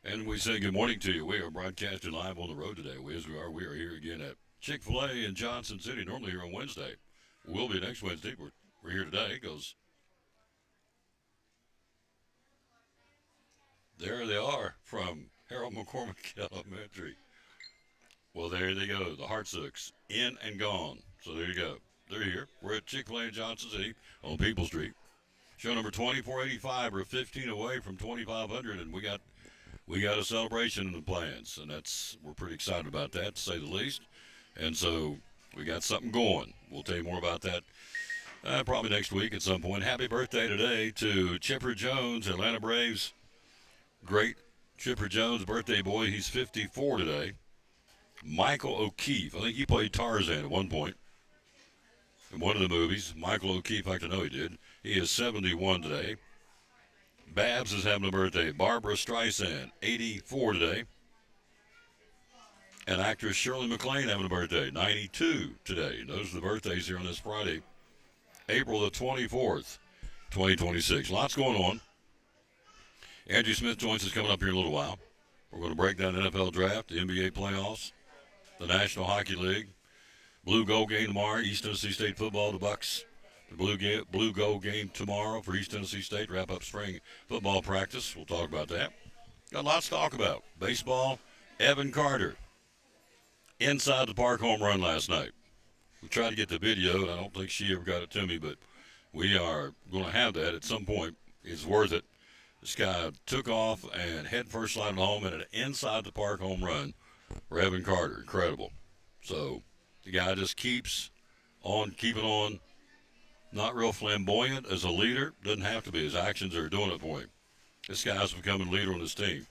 And we say good morning to you. We are broadcasting live on the road today. We are here again at Chick-fil-A in Johnson City, normally here on Wednesday. We'll be next Wednesday. We're here today because there they are from Harold McCormick Elementary. Well, there they go. The Heartsooks in and gone. So there you go. They're here. We're at Chick-fil-A in Johnson City on People Street. Show number 2485. We're 15 away from 2500, and we got a celebration in the plans, and we're pretty excited about that, to say the least. And so we got something going. We'll tell you more about that probably next week at some point. Happy birthday today to Chipper Jones, Atlanta Braves. Great Chipper Jones, birthday boy. He's 54 today. Michael O'Keefe. I think he played Tarzan at one point in one of the movies. Michael O'Keefe, I know he did. He is 71 today. Babs is having a birthday. Barbara Streisand, 84 today. And actress Shirley MacLaine having a birthday, 92 today. And those are the birthdays here on this Friday, April the 24th, 2026. Lots going on. Andrew Smith joins us coming up here in a little while. We're going to break down the NFL draft, the NBA playoffs, the National Hockey League, Blue Gold game tomorrow, East Tennessee State football, the Bucks. The Blue Gold game tomorrow for East Tennessee State. Wrap up spring football practice. We'll talk about that. Got lots to talk about. Baseball, Evan Carter. Inside the park home run last night. We tried to get the video, and I don't think she ever got it to me, but we are going to have that at some point. It's worth it. This guy took off and head first sliding home and an inside the park home run for Evan Carter. Incredible. So the guy just keeps on keeping on. Not real flamboyant as a leader. Doesn't have to be. His actions are doing it for him. This guy's becoming a leader on his team.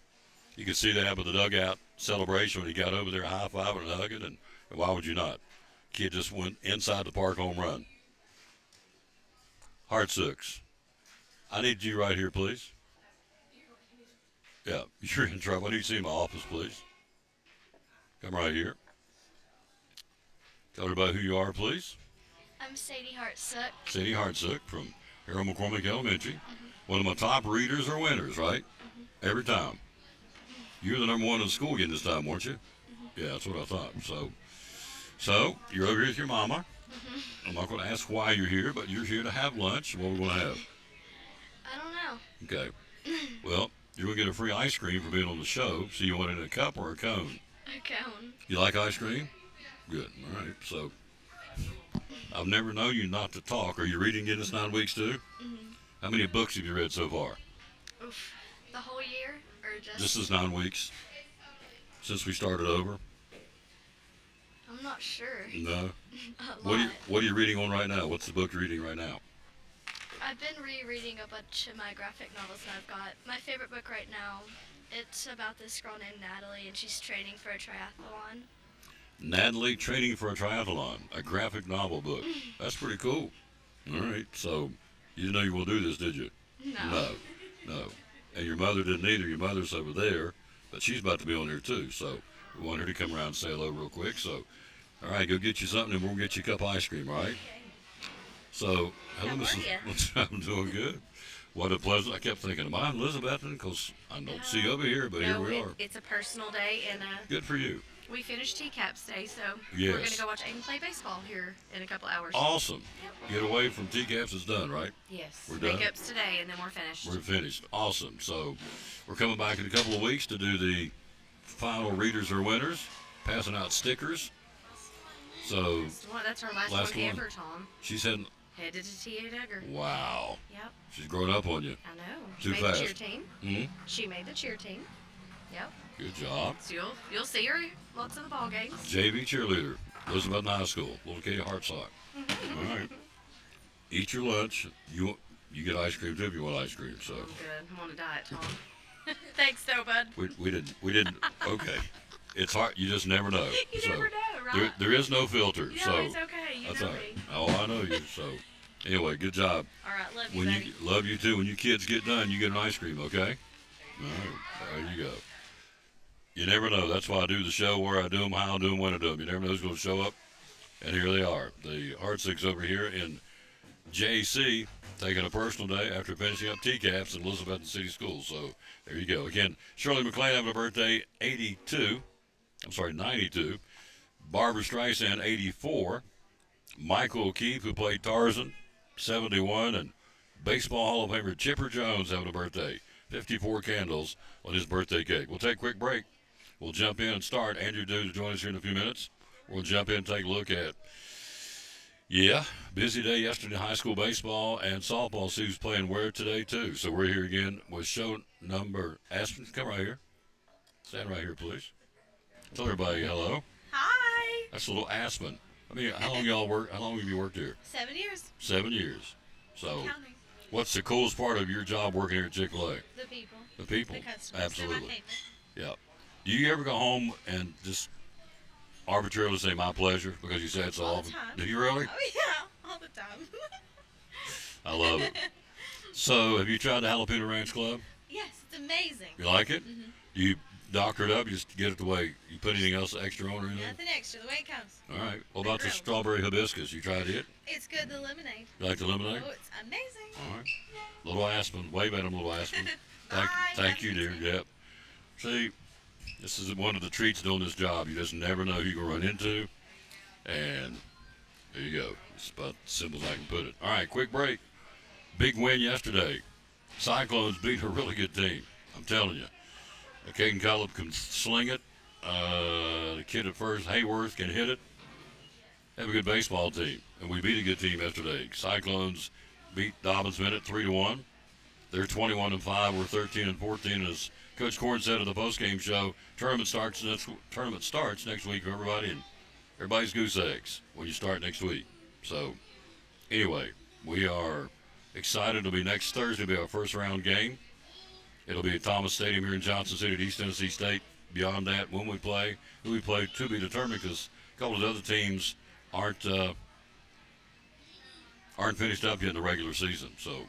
You could see that with the dugout celebration when he got over there high-fiving and hugging, and why would you not? Kid just went inside the park home run. Heartsooks. I need you right here, please. Yeah, you're in trouble. I need to see my office, please. Come right here. Tell everybody who you are, please. I'm Sadie Hartsook. Sadie Hartsook from Harold McCormick Elementary. One of my top readers or winners, right? Every time. You're the number one in the school again this time, weren't you? Yeah, that's what I thought. So you're over here with your mama. I'm not going to ask why you're here, but you're here to have lunch. What are we going to have? I don't know. Okay. Well, you're going to get a free ice cream for being on the show. So you want it in a cup or a cone? A cone. You like ice cream? Good. All right. So I've never known you not to talk. Are you reading in this 9 weeks too? How many books have you read so far? Oof. The whole year? Or just... This is 9 weeks since we started over. I'm not sure. No. A lot. What are you reading on right now? What's the book you're reading right now? I've been rereading a bunch of my graphic novels that I've got. My favorite book right now, it's about this girl named Natalie, and she's training for a triathlon. Natalie training for a triathlon, a graphic novel book. That's pretty cool. All right. So you didn't know you will do this, did you? No. No. And your mother didn't either. Your mother's over there, but she's about to be on here too. So we want her to come around and say hello real quick. So, all right, go get you something, and we'll get you a cup of ice cream, all right? So, hello, Mrs. I'm doing good. What a pleasure. I kept thinking, am I in Elizabethton? Because I don't see you over here, but here we are. It's a personal day, and Good for you. we finished TCAPS day, so Yes. we're going to go watch Aiden play baseball here in a couple hours. Awesome. Get away from TCAPS is done, right? Yes. We're done? Makeup's today, and then we're finished. We're finished. Awesome. So we're coming back in a couple of weeks to do the final readers or winners, passing out stickers. So That's our last Last one one. ever, Tom. she's heading. Headed to T.A. Duggar. Wow. Yep. She's grown up on you. I know. Too Made fast. the cheer team. Hmm. She made the cheer team. Yep. Good job. So you'll see her lots of the ball games. JV cheerleader. Elizabeth High School. Little Katie Hartsock. All right. Eat your lunch. You get ice cream too if you want ice cream. So I'm good. I'm on a diet, Tom. Thanks, though, bud. we didn't. Okay. It's hard. You just never know. You so never know, right? there is no filter. No, so it's okay. You that's know all right. me. Oh, I know you. So anyway, good job. All right, love you, When buddy. you love you too. When you kids get done, you get an ice cream. Okay. All right. There you go. You never know. That's why I do the show where I do them, how I do them, when I do them. You never know who's going to show up. And here they are, the Heartsicks over here in JC taking a personal day after finishing up TCAPs in Elizabethton City Schools. So there you go. Again, Shirley McLean having a birthday, 92. Barbara Streisand, 84. Michael O'Keefe, who played Tarzan, 71. And Baseball Hall of Famer Chipper Jones having a birthday, 54 candles on his birthday cake. We'll take a quick break. We'll jump in and start. Andrew Dew to join us here in a few minutes. We'll jump in and take a look at, busy day yesterday, high school baseball and softball. See who's playing where today, too. So we're here again with show number, Aspen, come right here. Stand right here, please. Tell everybody hello. Hi. That's a little Aspen. I mean, how long y'all work? How long have you worked here? 7 years. 7 years. So, Counting. what's the coolest part of your job working here at Chick-fil-A? The people. The people. The customers. Absolutely. They're my favorite. Yeah. Do you ever go home and just arbitrarily say "my pleasure" because you say it so All the often? time. Do you really? Oh, yeah. All the time. I love it. So, have you tried the Jalapeno Ranch Club? Yes, it's amazing. You like it? Mm-hmm. Do you doctor it up? You just get it the way you put anything else extra on or anything? Nothing extra, the way it comes. All right. What about the Grilled. strawberry hibiscus? You tried it? It's good, the lemonade. You like the lemonade? Oh, it's amazing. All right. Little Aspen. Wave at him, Little Aspen. Bye. Thank you, dear. Yep. See, this is one of the treats doing this job. You just never know who you're going to run into. And there you go. It's about as simple as I can put it. All right, quick break. Big win yesterday. Cyclones beat a really good team. I'm telling you. Caden Cullip can sling it. The kid at first, Hayworth, can hit it. Have a good baseball team. And we beat a good team yesterday. Cyclones beat Dobbins Bennett 3-1. They're 21-5. We're 13-14. As Coach Korn said at the postgame show, tournament starts next week for everybody, and everybody's goose eggs when you start next week. So, anyway, we are excited. It'll be next Thursday. It'll be our first round game. It'll be at Thomas Stadium here in Johnson City at East Tennessee State. Beyond that, when we play, who we play to be determined, because a couple of the other teams aren't finished up yet in the regular season. So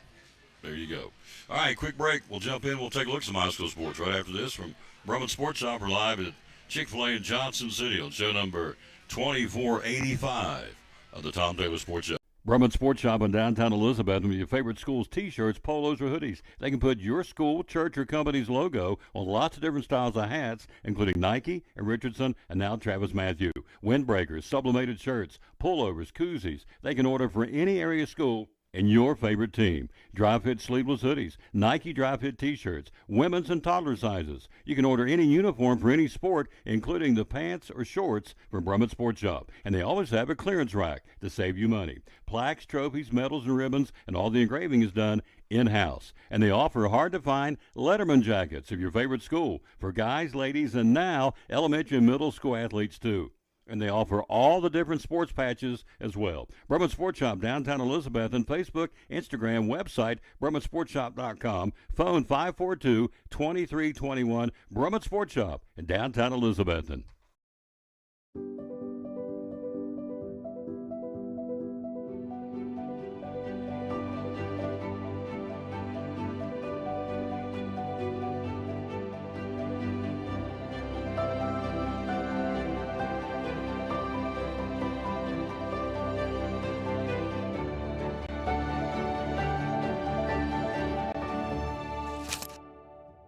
there you go. All right, quick break. We'll jump in. We'll take a look at some high school sports right after this from Brumman Sports Shop. We're live at Chick-fil-A in Johnson City on show number 2485 of the Tom Taylor Sports Show. Brumman Sports Shop in downtown Elizabeth with your favorite school's T-shirts, polos, or hoodies. They can put your school, church, or company's logo on lots of different styles of hats, including Nike and Richardson and now Travis Matthew. Windbreakers, sublimated shirts, pullovers, koozies. They can order for any area school and your favorite team. Dry fit sleeveless hoodies, Nike dry fit t-shirts, women's and toddler sizes. You can order any uniform for any sport, including the pants or shorts from Brumman Sports Shop. And they always have a clearance rack to save you money. Plaques, trophies, medals, and ribbons, and all the engraving is done in-house. And they offer hard-to-find Letterman jackets of your favorite school for guys, ladies, and now elementary and middle school athletes too. And they offer all the different sports patches as well. Brumman Sports Shop, downtown Elizabeth, and Facebook, Instagram, website, BrummanSportsShop.com, phone 542-2321, Brumman Sports Shop in downtown Elizabethton.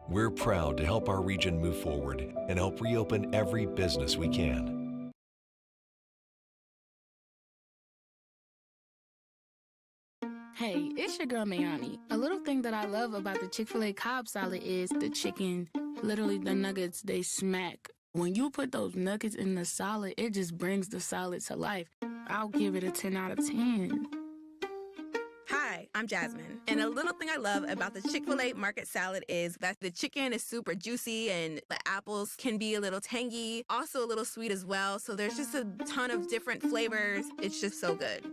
We're proud to help our region move forward and help reopen every business we can. Hey, it's your girl Mayani. A little thing that I love about the Chick-fil-A Cobb salad is the chicken. Literally, the nuggets, they smack. When you put those nuggets in the salad, it just brings the salad to life. I'll give it a 10 out of 10. Hi, I'm Jasmine. And a little thing I love about the Chick-fil-A market salad is that the chicken is super juicy and the apples can be a little tangy, also a little sweet as well. So there's just a ton of different flavors. It's just so good.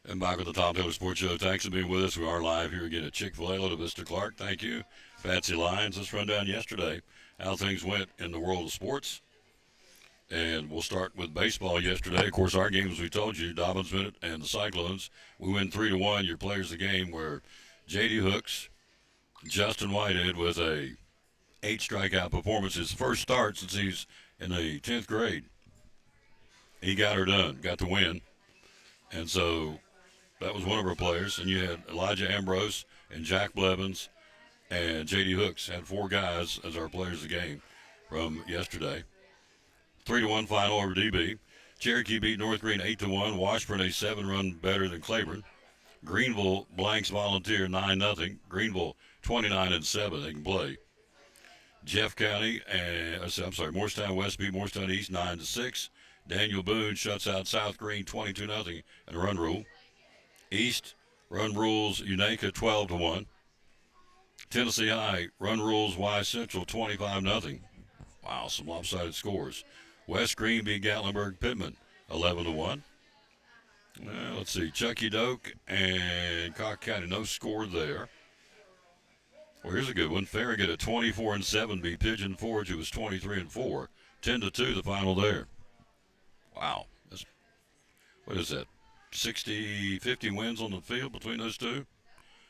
And back with the Tom Taylor Sports Show. Thanks for being with us. We are live here again at Chick-fil-A. Hello to Mr. Clark. Thank you. Patsy Lyons. Let's run down yesterday how things went in the world of sports. And we'll start with baseball yesterday. Of course, our games, we told you, Dobbins Bennett and the Cyclones. We win 3-1. Your players of the game were J.D. Hooks, Justin Whitehead with a 8 strikeout performance. His first start since he's in the 10th grade. He got her done, got the win. And so that was one of our players. And you had Elijah Ambrose and Jack Blevins and J.D. Hooks had 4 guys as our players of the game from yesterday. 3-1 final over DB. Cherokee beat North Green 8-1. Washburn a 7-run better than Claiborne. Greenville blanks Volunteer 9-0. Greenville 29-7. They can play. Jeff County, Morristown West beat Morristown East 9-6. Daniel Boone shuts out South Green 22-0 and a run rule. East run rules Unaka 12-1. Tennessee High run rules Y Central 25-0. Wow, some lopsided scores. West Green beat Gatlinburg Pittman 11-1. Let's see, Chucky Doak and Cock County, no score there. Well, here's a good one. Farragut at 24-7 beat Pigeon Forge, who was 23-4. 10-2 the final there. Wow. What is that? 50 wins on the field between those two?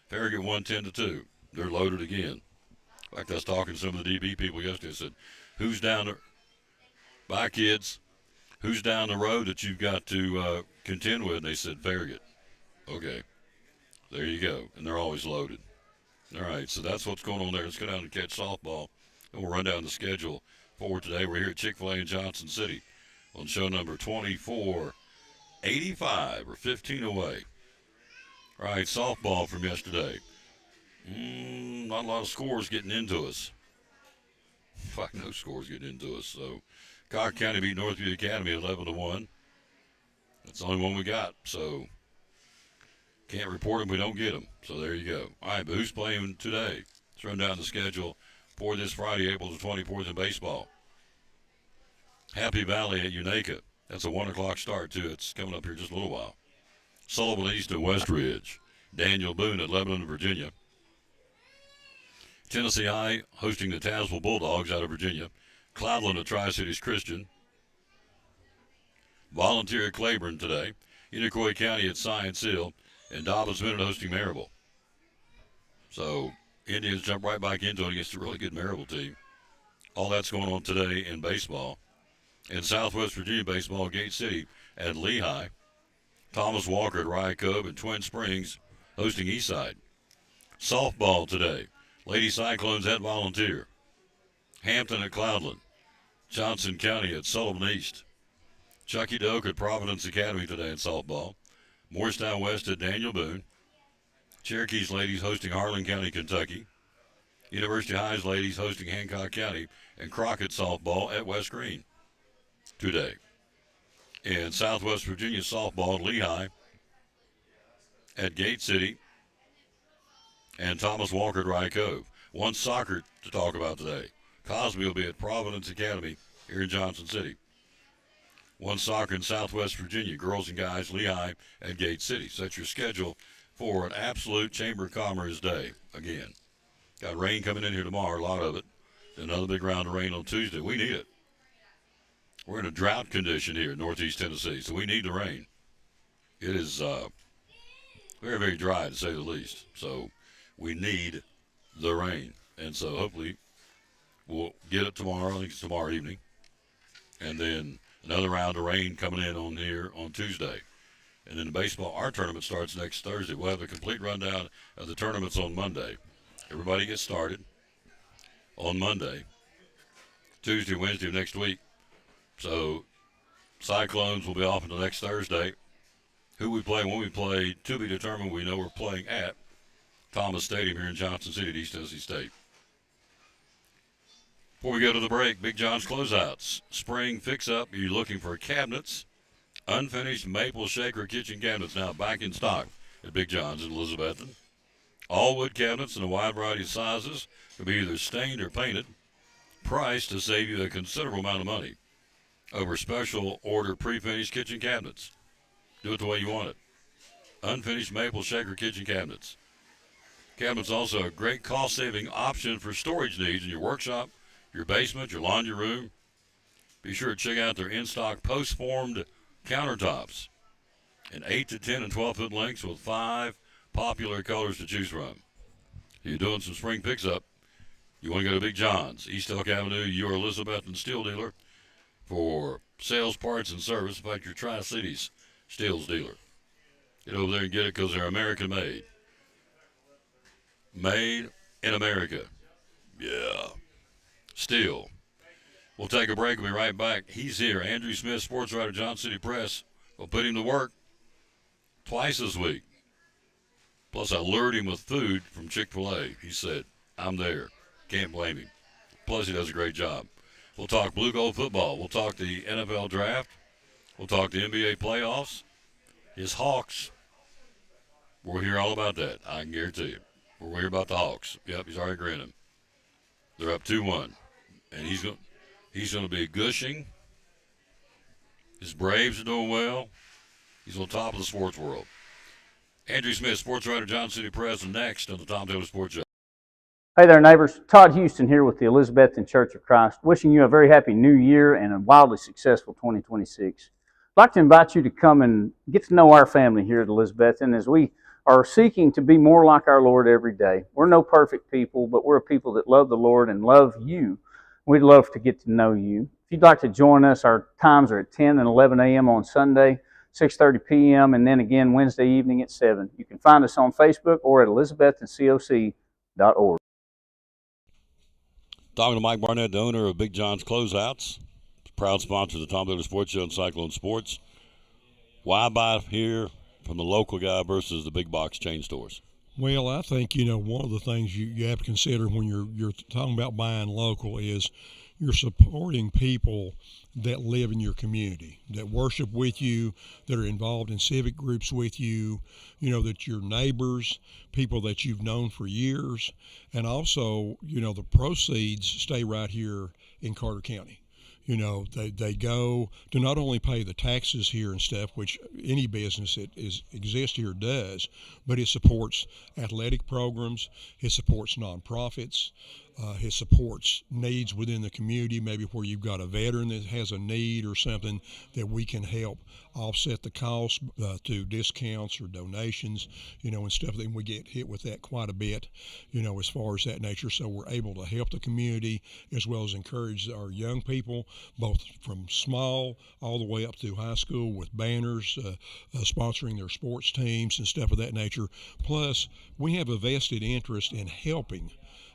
Farragut won 10-2. They're loaded again. In fact, I was talking to some of the DB people yesterday. I said, who's down there? Bye, kids. Who's down the road that you've got to contend with? And they said, Farragut. Okay. There you go. And they're always loaded. All right, so that's what's going on there. Let's go down and catch softball. And we'll run down the schedule for today. We're here at Chick-fil-A in Johnson City on show number 2485, or 15 away. All right, softball from yesterday. Not a lot of scores getting into us. In fact, no scores getting into us. So, Cock County beat Northview Academy 11-1. That's the only one we got. So, can't report them. We don't get them. So there you go. All right, but who's playing today? Let's run down the schedule for this Friday, April the 24th in baseball. Happy Valley at Unaka. That's a 1 o'clock start, too. It's coming up here just a little while. Sullivan East at Westridge. Daniel Boone at Lebanon, Virginia. Tennessee High hosting the Tazewell Bulldogs out of Virginia. Cloudland at Tri-Cities Christian. Volunteer at Claiborne today. Iroquois County at Science Hill. And Dobbins Bennett hosting Maryville. So Indians jump right back into it against a really good Maryville team. All that's going on today in baseball. In Southwest Virginia baseball, Gate City at Lehigh. Thomas Walker at Rycove and Twin Springs hosting Eastside. Softball today. Lady Cyclones at Volunteer. Hampton at Cloudland. Johnson County at Sullivan East. Chucky Doak at Providence Academy today in softball. Morristown West at Daniel Boone. Cherokee's ladies hosting Harlan County, Kentucky. University High's ladies hosting Hancock County. And Crockett softball at West Green today. In Southwest Virginia softball, Lehigh at Gate City. And Thomas Walker at Rye Cove. One soccer to talk about today. Cosby will be at Providence Academy here in Johnson City. One soccer in Southwest Virginia, girls and guys, Lehigh at Gate City. So that's your schedule for an absolute Chamber of Commerce day again. Got rain coming in here tomorrow, a lot of it. Another big round of rain on Tuesday. We need it. We're in a drought condition here in Northeast Tennessee, so we need the rain. It is very, very dry, to say the least. So we need the rain. And so hopefully we'll get it tomorrow. I think it's tomorrow evening. And then another round of rain coming in on here on Tuesday. And then the baseball, our tournament starts next Thursday. We'll have a complete rundown of the tournaments on Monday. Everybody gets started on Monday, Tuesday, Wednesday of next week. So Cyclones will be off until next Thursday. Who we play, when we play, to be determined. We know we're playing at Thomas Stadium here in Johnson City at East Tennessee State. Before we go to the break, Big John's Closeouts. Spring fix-up. You're looking for cabinets. Unfinished maple shaker kitchen cabinets now back in stock at Big John's in Elizabethton. All wood cabinets in a wide variety of sizes can be either stained or painted. Priced to save you a considerable amount of money over special order pre-finished kitchen cabinets. Do it the way you want it. Unfinished maple shaker kitchen cabinets. Cabinets also a great cost-saving option for storage needs in your workshop, your basement, your laundry room. Be sure to check out their in-stock post-formed countertops in 8 to 10 and 12-foot lengths with 5 popular colors to choose from. If you're doing some spring picks-up, you want to go to Big John's, East Elk Avenue, your Elizabethton Steel dealer for sales, parts, and service. In fact, your Tri-Cities Steels dealer. Get over there and get it because they're American-made. Made in America. Yeah. Steel. We'll take a break. We'll be right back. He's here. Andrew Smith, sports writer, Johnson City Press. We'll put him to work twice this week. Plus, I lured him with food from Chick-fil-A. He said, I'm there. Can't blame him. Plus, he does a great job. We'll talk blue gold football. We'll talk the NFL draft. We'll talk the NBA playoffs. His Hawks. We'll hear all about that. I can guarantee you. We'll hear about the Hawks. Yep, he's already grinning. They're up 2-1. And he's going to be gushing. His Braves are doing well. He's on top of the sports world. Andrew Smith, sports writer, Johnson City Press, next on the Tom Taylor Sports Show. Hey there, neighbors. Todd Houston here with the Elizabethton Church of Christ, wishing you a very happy new year and a wildly successful 2026. I'd like to invite you to come and get to know our family here at Elizabethton as we are seeking to be more like our Lord every day. We're no perfect people, but we're a people that love the Lord and love you. We'd love to get to know you. If you'd like to join us, our times are at 10 and 11 a.m. on Sunday, 6:30 p.m., and then again Wednesday evening at 7. You can find us on Facebook or at elizabettoncoc.org. Talking to Mike Barnett, the owner of Big John's Closeouts, proud sponsor of the Tom Taylor Sports Show and Cyclone Sports. Why buy here from the local guy versus the big box chain stores? Well, I think, one of the things you have to consider when you're talking about buying local is you're supporting people that live in your community, that worship with you, that are involved in civic groups with you, that your neighbors, people that you've known for years, and also, the proceeds stay right here in Carter County. They go to not only pay the taxes here and stuff, which any business that exists here does, but it supports athletic programs, it supports nonprofits, it supports needs within the community, maybe where you've got a veteran that has a need or something that we can help offset the cost through discounts or donations, and stuff. Then we get hit with that quite a bit, as far as that nature. So we're able to help the community as well as encourage our young people, both from small all the way up through high school with banners, sponsoring their sports teams and stuff of that nature. Plus, we have a vested interest in helping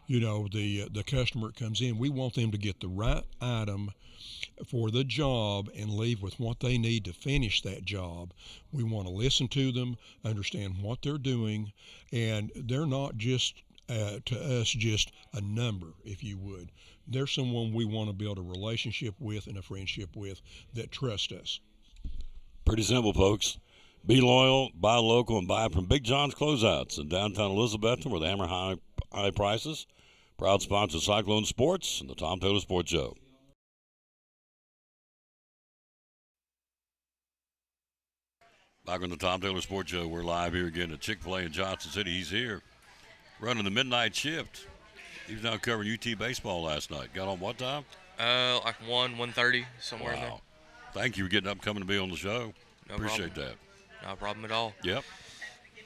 the customer that comes in. We want them to get the right item for the job and leave with what they need to finish that job. We want to listen to them, understand what they're doing, and they're not just to us just a number, if you would. They're someone we want to build a relationship with and a friendship with that trust us. Pretty simple, folks. Be loyal, buy local, and buy from Big John's Closeouts in downtown Elizabethton, where they hammer high prices. Proud sponsor of Cyclone Sports and the Tom Taylor Sports Show. Back on the Tom Taylor Sports Show, we're live here again at Chick-fil-A in Johnson City. He's here running the midnight shift. He was down covering UT baseball last night. Got on what time? Like 1:30, somewhere in there. Thank you for getting up, coming to be on the show. No Appreciate problem. that. No problem at all. Yep.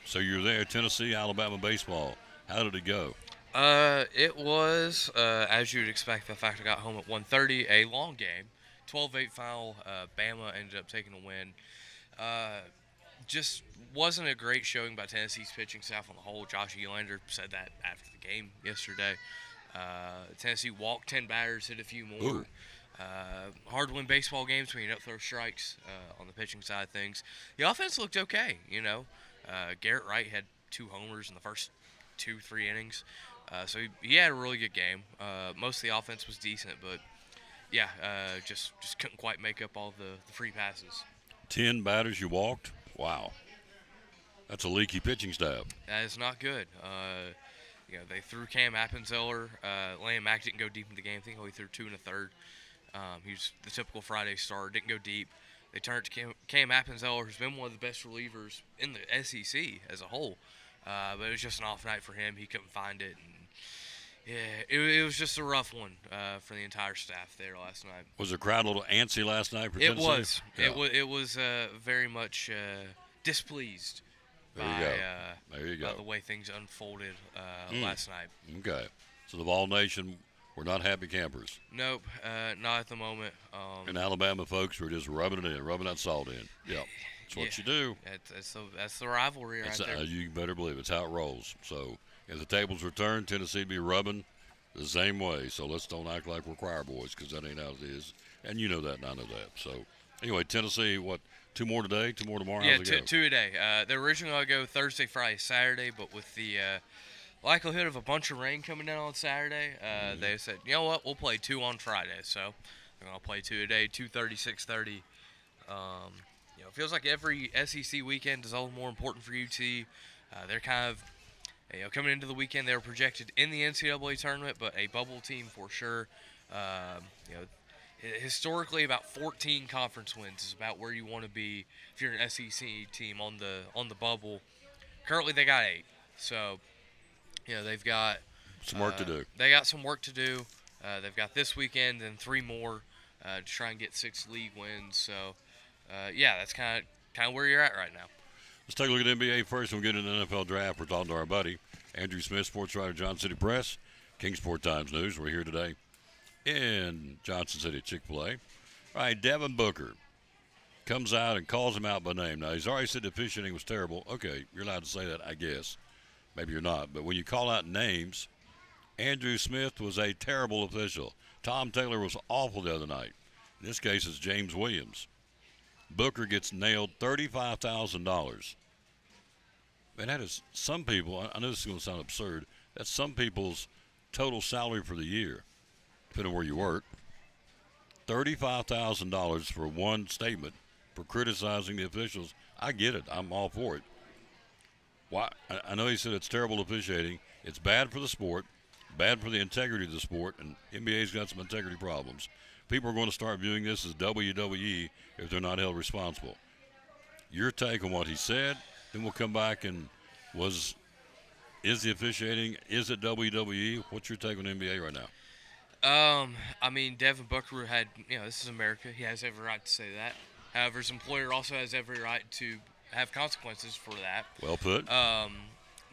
So you're there, Tennessee, Alabama baseball. How did it go? It was, as you'd expect, the fact I got home at 1:30, a long game. 12-8 final. Bama ended up taking a win. Just wasn't a great showing by Tennessee's pitching staff on the whole. Josh Elander said that after the game yesterday. Tennessee walked 10 batters, hit a few more. Hard to win baseball games when you don't throw strikes on the pitching side of things. The offense looked okay, Garrett Wright had 2 homers in the first 2-3 innings. So he had a really good game. Most of the offense was decent, but just couldn't quite make up all the free passes. 10 batters you walked? Wow. That's a leaky pitching staff. That is not good. They threw Cam Appenzeller. Liam Mack didn't go deep in the game. I think he only threw 2 1/3. He was the typical Friday starter, didn't go deep. They turned to Cam Appenzeller, who's been one of the best relievers in the SEC as a whole. But it was just an off night for him. He couldn't find it. And, Yeah, it was just a rough one for the entire staff there last night. Was the crowd a little antsy last night for It Tennessee? was. Yeah. It was very much displeased There you by, go. There you by go. the way things unfolded last night. Okay. So the Vol Nation, we're not happy campers. Nope, not at the moment. And Alabama folks were just rubbing it in, rubbing that salt in. Yep. That's what you do. That's the rivalry right there. You better believe it's how it rolls. So if the tables were turned, Tennessee would be rubbing the same way. So let's don't act like we're choir boys, because that ain't how it is. And you know that, and I know that. So anyway, Tennessee, what, 2 more today, 2 more tomorrow? Yeah, How's it go? two a day. They were originally going to go Thursday, Friday, Saturday, but with the likelihood of a bunch of rain coming down on Saturday, they said, you know what, we'll play 2 on Friday. So they're going to play 2 a day, 2:30, 6:30. It feels like every SEC weekend is all the more important for UT. They're kind of, coming into the weekend, they were projected in the NCAA tournament, but a bubble team for sure. Historically, about 14 conference wins is about where you want to be if you're an SEC team on the bubble. Currently, they got 8, so they've got Some work to do. They got some work to do. They've got this weekend and 3 more to try and get 6 league wins. So, that's kind of where you're at right now. Let's take a look at NBA first. We'll get into the NFL draft. We're talking to our buddy, Andrew Smith, sports writer, Johnson City Press, Kingsport Times News. We're here today in Johnson City Chick-fil-A. All right, Devin Booker comes out and calls him out by name. Now, he's already said the officiating was terrible. Okay, you're allowed to say that, I guess. Maybe you're not. But when you call out names, Andrew Smith was a terrible official. Tom Taylor was awful the other night. In this case, it's James Williams. Booker gets nailed $35,000. Man, that is some people, I know this is going to sound absurd, that's some people's total salary for the year, depending on where you work. $35,000 for one statement for criticizing the officials. I get it. I'm all for it. Why? I know he said it's terrible officiating. It's bad for the sport, bad for the integrity of the sport, and NBA's got some integrity problems. People are going to start viewing this as WWE if they're not held responsible. Your take on what he said, then we'll come back and is the officiating, is it WWE? What's your take on NBA right now? Devin Booker had, this is America. He has every right to say that. However, his employer also has every right to have consequences for that. Well put.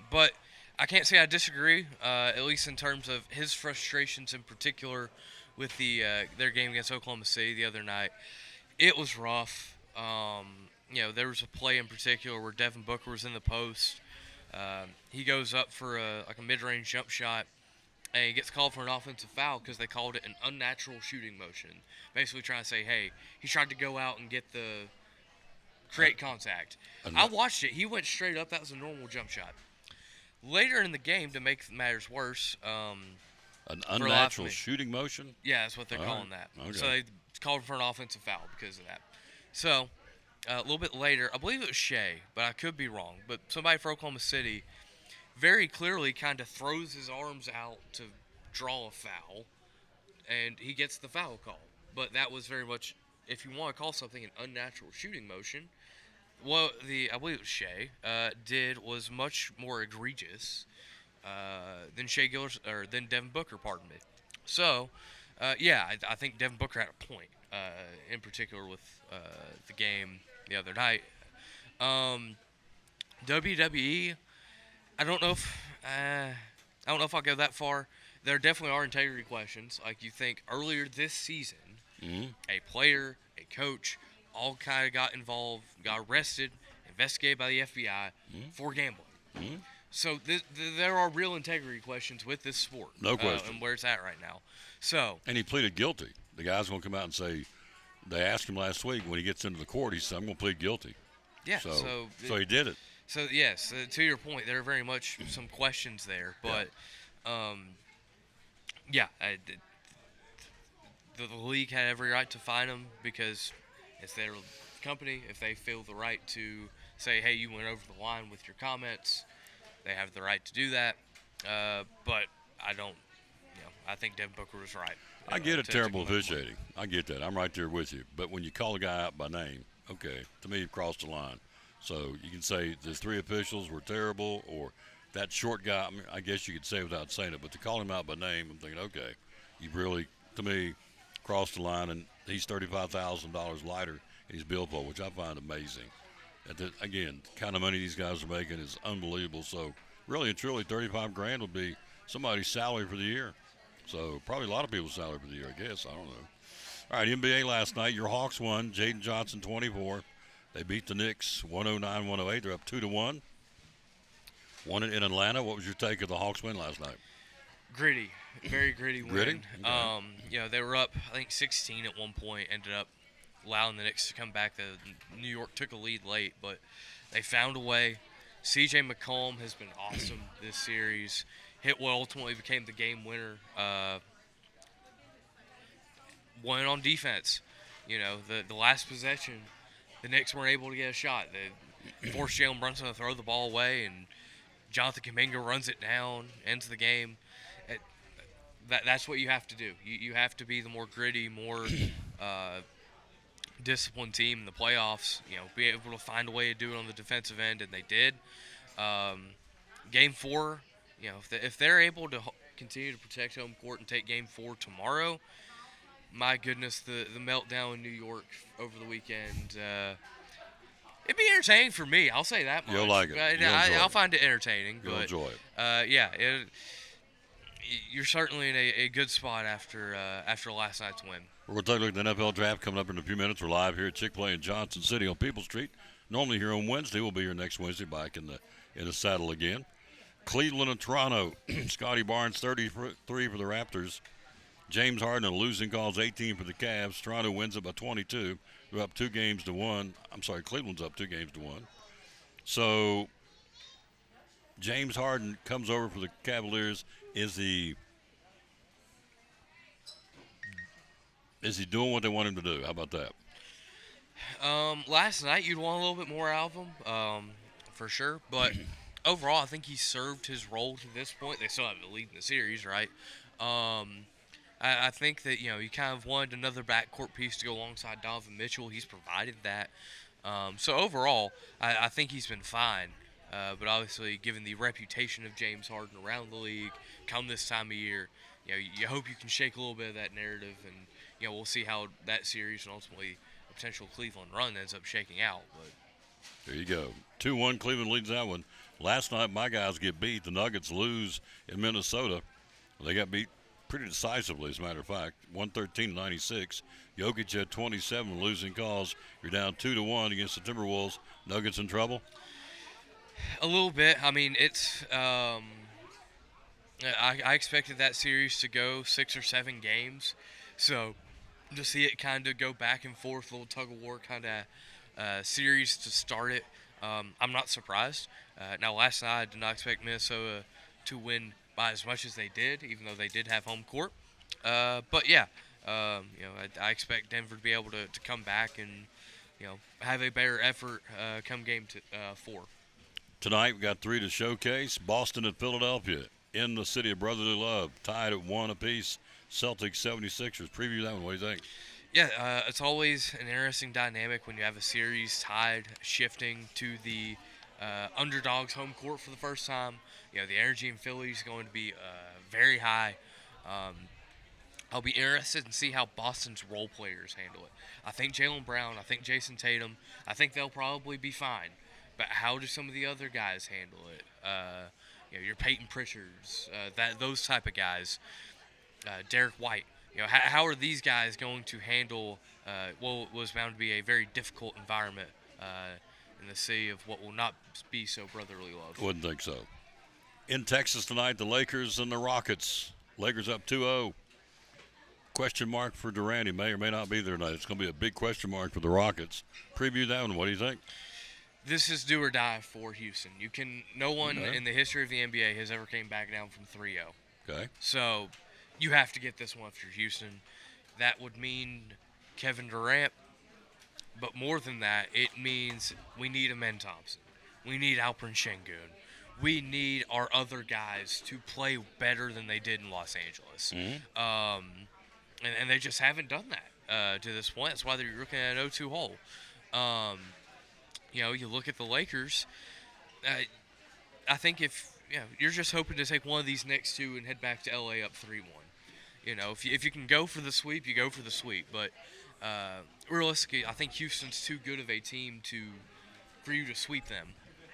But I can't say I disagree, at least in terms of his frustrations in particular with their game against Oklahoma City the other night. It was rough. There was a play in particular where Devin Booker was in the post. He goes up for a mid-range jump shot, and he gets called for an offensive foul because they called it an unnatural shooting motion. Basically trying to say, hey, he tried to go out and create contact. I watched it. He went straight up. That was a normal jump shot. Later in the game, to make matters worse, an unnatural shooting motion? Yeah, that's what they're calling that. Okay. So they called for an offensive foul because of that. So a little bit later, I believe it was Shea, but I could be wrong. But somebody for Oklahoma City very clearly kind of throws his arms out to draw a foul, and he gets the foul call. But that was very much, if you want to call something an unnatural shooting motion, what I believe it was Shea did was much more egregious than than Devin Booker, pardon me. So, I think Devin Booker had a point, in particular with the game the other night. WWE, I don't know if I'll go that far. There definitely are integrity questions. Like, you think earlier this season, a player, a coach, all kind of got involved, got arrested, investigated by the FBI for gambling. So there are real integrity questions with this sport. No question. And where it's at right now. So. And he pleaded guilty. The guy's going to come out and say, they asked him last week when he gets into the court, he said, I'm going to plead guilty. Yeah. So he did it. So, yes, to your point, there are very much some questions there. But, the league had every right to fine him because it's their company. If they feel the right to say, hey, you went over the line with your comments, they have the right to do that. But I don't, I think Devin Booker was right. I get it, terrible officiating. I get that. I'm right there with you. But when you call a guy out by name, okay, to me, you've crossed the line. So you can say the 3 officials were terrible, or that short guy, I mean, I guess you could say without saying it, but to call him out by name, I'm thinking, okay, you've really, to me, crossed the line, and he's $35,000 lighter, and he's billed for, which I find amazing. Again, the kind of money these guys are making is unbelievable. So really and truly, 35 grand would be somebody's salary for the year. So probably a lot of people's salary for the year, I guess. I don't know. All right, NBA last night. Your Hawks won. Jaden Johnson, 24. They beat the Knicks 109-108. They're up 2-1. Won it in Atlanta. What was your take of the Hawks win last night? Gritty, very gritty win. Gritty? Okay. You know, they were up, I think, 16 at one point, ended up allowing the Knicks to come back. New York took a lead late, but they found a way. C.J. McCollum has been awesome this series. Hit what ultimately became the game winner. Won on defense. You know, the last possession, the Knicks weren't able to get a shot. They forced Jalen Brunson to throw the ball away, and Jonathan Kuminga runs it down, ends the game. That's what you have to do. You have to be the more gritty, more disciplined team in the playoffs. You know, be able to find a way to do it on the defensive end, and they did. Game 4, you know, if they're able to continue to protect home court and take Game 4 tomorrow, my goodness, the meltdown in New York over the weekend. It'd be entertaining for me. I'll say that much. You'll like it. I'll find it entertaining. You'll enjoy it. Yeah, you're certainly in a good spot after last night's win. We're going to take a look at the NFL draft coming up in a few minutes. We're live here at Chick-fil-A in Johnson City on People Street. Normally here on Wednesday. We'll be here next Wednesday back in the saddle again. Cleveland and Toronto. Scotty Barnes, 33 for the Raptors. James Harden, a losing calls, 18 for the Cavs. Toronto wins it by 22. They're up 2-1. I'm sorry, Cleveland's up 2-1. So James Harden comes over for the Cavaliers. Is he doing what they want him to do? How about that? Last night you'd want a little bit more out of him, for sure. But overall, I think he served his role to this point. They still have the lead in the series, right? I think that, you know, you kind of wanted another backcourt piece to go alongside Donovan Mitchell. He's provided that. So overall, I think he's been fine. But obviously, given the reputation of James Harden around the league, come this time of year, you know, you hope you can shake a little bit of that narrative, and you know, we'll see how that series and ultimately a potential Cleveland run ends up shaking out. But there you go, 2-1. Cleveland leads that one. Last night, my guys get beat. The Nuggets lose in Minnesota. They got beat pretty decisively, as a matter of fact, 113-96. Jokic had 27 losing calls. You're down 2-1 against the Timberwolves. Nuggets in trouble? A little bit. I mean, it's I expected that series to go 6 or 7 games, so to see it kind of go back and forth, a little tug of war kind of series to start it, I'm not surprised. Now, last night I did not expect Minnesota to win by as much as they did, even though they did have home court. But yeah, you know, I expect Denver to be able to come back and, you know, have a better effort come game 4. Tonight we got 3 to showcase. Boston and Philadelphia in the city of brotherly love, tied at 1 apiece. Celtics 76ers. Preview that one. What do you think? Yeah, it's always an interesting dynamic when you have a series tied, shifting to the underdog's home court for the first time. You know, the energy in Philly is going to be very high. I'll be interested to see how Boston's role players handle it. I think Jaylen Brown, I think Jason Tatum, I think they'll probably be fine. But how do some of the other guys handle it? You know, your Peyton Pritchards, those type of guys. Derek White. You know, how are these guys going to handle what was bound to be a very difficult environment in the sea of what will not be so brotherly love? Wouldn't think so. In Texas tonight, the Lakers and the Rockets. Lakers up 2-0. Question mark for Durant. He may or may not be there tonight. It's going to be a big question mark for the Rockets. Preview that one. What do you think? This is do or die for Houston. No one in the history of the NBA has ever came back down from 3-0. Okay. So you have to get this one after Houston. That would mean Kevin Durant. But more than that, it means we need Amen Thompson. We need Alperen Şengün. We need our other guys to play better than they did in Los Angeles. Mm-hmm. And they just haven't done that to this point. That's why they're looking at an 0-2 hole. You know, you look at the Lakers. I think if you're just hoping to take one of these next two and head back to LA up 3-1. You know, if you can go for the sweep, you go for the sweep. But realistically, I think Houston's too good of a team for you to sweep them.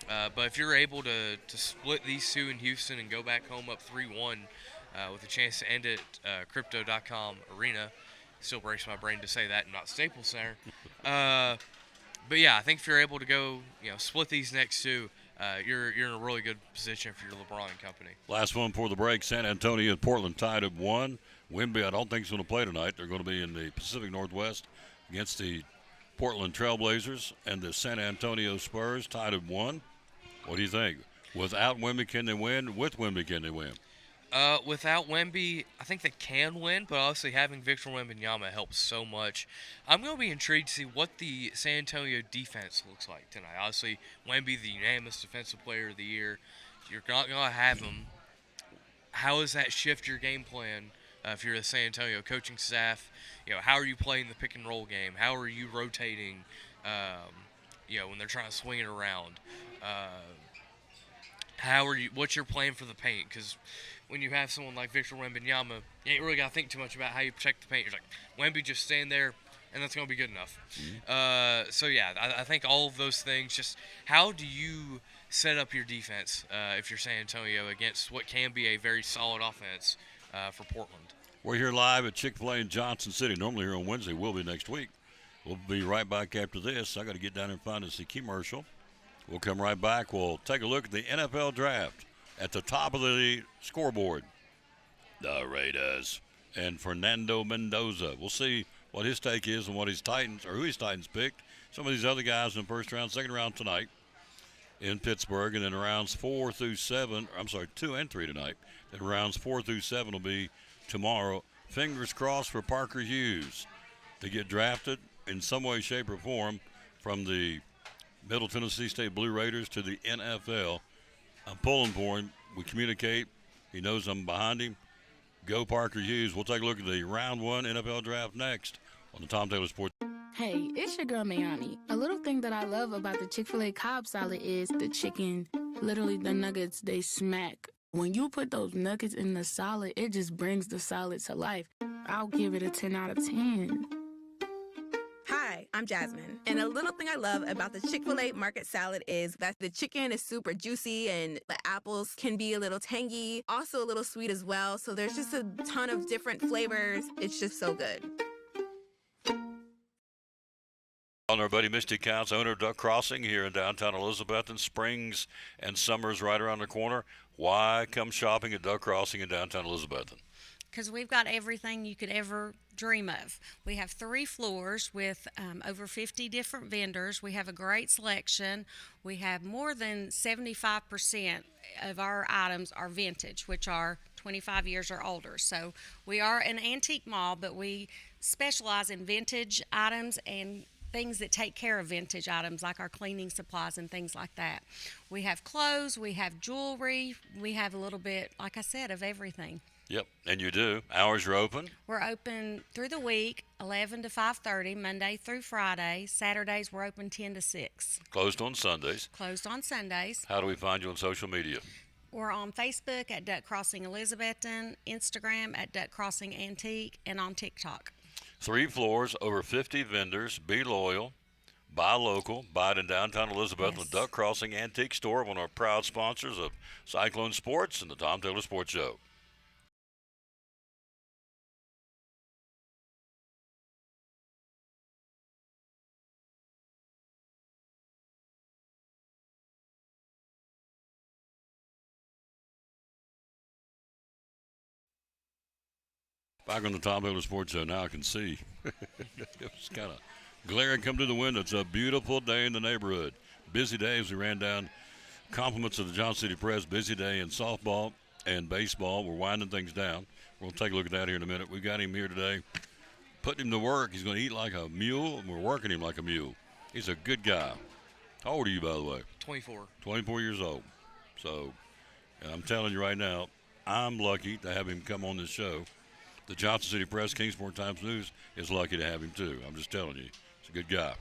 But if you're able to split these two in Houston and go back home up 3-1 with a chance to end it Crypto.com Arena, still breaks my brain to say that and not Staples Center. But yeah, I think if you're able to go, split these next two, you're in a really good position for your LeBron and company. Last one before the break, San Antonio and Portland tied at 1. Wemby, I don't think is going to play tonight. They're going to be in the Pacific Northwest against the Portland Trailblazers, and the San Antonio Spurs tied at 1. What do you think? Without Wemby, can they win? With Wemby, can they win? Without Wemby, I think they can win, but obviously having Victor Wembanyama helps so much. I'm going to be intrigued to see what the San Antonio defense looks like tonight. Obviously, Wemby, the unanimous defensive player of the year, you're not going to have him. How does that shift your game plan if you're the San Antonio coaching staff? How are you playing the pick and roll game? How are you rotating, when they're trying to swing it around? What's your plan for the paint? Because when you have someone like Victor Wembanyama, you ain't really got to think too much about how you protect the paint. You're like, Wemby, just stand there, and that's going to be good enough. I think all of those things, just how do you set up your defense if you're San Antonio against what can be a very solid offense for Portland? We're here live at Chick-fil-A in Johnson City. Normally here on Wednesday. We'll be next week. We'll be right back after this. I got to get down and find us a commercial. We'll come right back. We'll take a look at the NFL draft at the top of the scoreboard. The Raiders and Fernando Mendoza. We'll see what his take is and what his Titans, or who his Titans picked. Some of these other guys in the first round, second round tonight in Pittsburgh, and then rounds 4 through 7. I'm sorry, 2 and 3 tonight. Then rounds 4 through 7 will be tomorrow. Fingers crossed for Parker Hughes to get drafted in some way, shape, or form from the Middle Tennessee State Blue Raiders to the NFL. I'm pulling for him. We communicate. He knows I'm behind him. Go Parker Hughes. We'll take a look at the round 1 NFL draft next on the Tom Taylor Sports. Hey, it's your girl Mayani. A little thing that I love about the Chick-fil-A Cobb salad is the chicken. Literally, the nuggets, they smack. When you put those nuggets in the salad, it just brings the salad to life. I'll give it a 10 out of 10. Hi, I'm Jasmine. And a little thing I love about the Chick-fil-A market salad is that the chicken is super juicy and the apples can be a little tangy, also a little sweet as well. So there's just a ton of different flavors. It's just so good. On our buddy Misty Counts, owner of Duck Crossing here in downtown Elizabeth, and springs and summer's right around the corner. Why come shopping at Duck Crossing in downtown Elizabeth? Because we've got everything you could ever dream of. We have 3 floors with over 50 different vendors. We have a great selection. We have more than 75% of our items are vintage, which are 25 years or older. So we are an antique mall, but we specialize in vintage items and things that take care of vintage items, like our cleaning supplies and things like that. We have clothes, we have jewelry, we have a little bit, like I said, of everything. Yep, and you do. Hours are open? We're open through the week, 11 to 5:30, Monday through Friday. Saturdays, we're open 10 to 6. Closed on Sundays. Closed on Sundays. How do we find you on social media? We're on Facebook at Duck Crossing Elizabethton, Instagram at Duck Crossing Antique, and on TikTok. 3 floors, over 50 vendors. Be loyal, buy local, buy it in downtown Elizabeth. Yes. The Duck Crossing Antique Store, one of our proud sponsors of Cyclone Sports and the Tom Taylor Sports Show. Back on the Tom Taylor Sports Show, now I can see. It was kind of glaring come through the window. It's a beautiful day in the neighborhood. Busy day as we ran down. Compliments of the Johnson City Press. Busy day in softball and baseball. We're winding things down. We're going to take a look at that here in a minute. We've got him here today, putting him to work. He's going to eat like a mule, and we're working him like a mule. He's a good guy. How old are you, by the way? 24. 24 years old. So, and I'm telling you right now, I'm lucky to have him come on this show. The Johnson City Press, Kingsport Times News is lucky to have him, too. I'm just telling you. He's a good guy.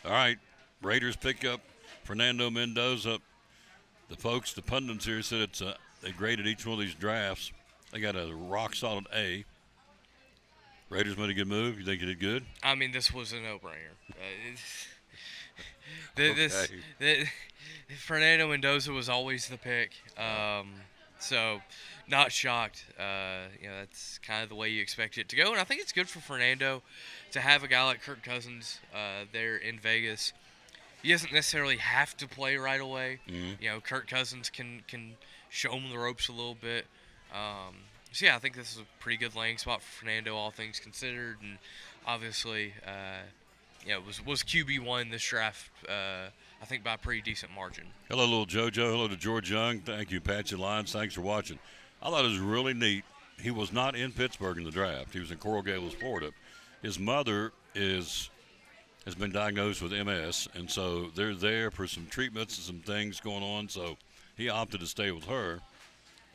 All right. Raiders pick up Fernando Mendoza. The folks, the pundits here said they graded each one of these drafts. They got a rock solid A. Raiders made a good move. You think you did good? I mean, this was a no-brainer. Fernando Mendoza was always the pick, so not shocked. That's kind of the way you expect it to go, and I think it's good for Fernando to have a guy like Kirk Cousins there in Vegas. He doesn't necessarily have to play right away. Mm-hmm. Kirk Cousins can show him the ropes a little bit. So yeah, I think this is a pretty good landing spot for Fernando, all things considered, and obviously, it was QB1 this draft. I think by a pretty decent margin. Hello, little JoJo. Hello to George Young. Thank you, Patsy Lyons. Thanks for watching. I thought it was really neat. He was not in Pittsburgh in the draft. He was in Coral Gables, Florida. His mother has been diagnosed with MS, and so they're there for some treatments and some things going on. So he opted to stay with her.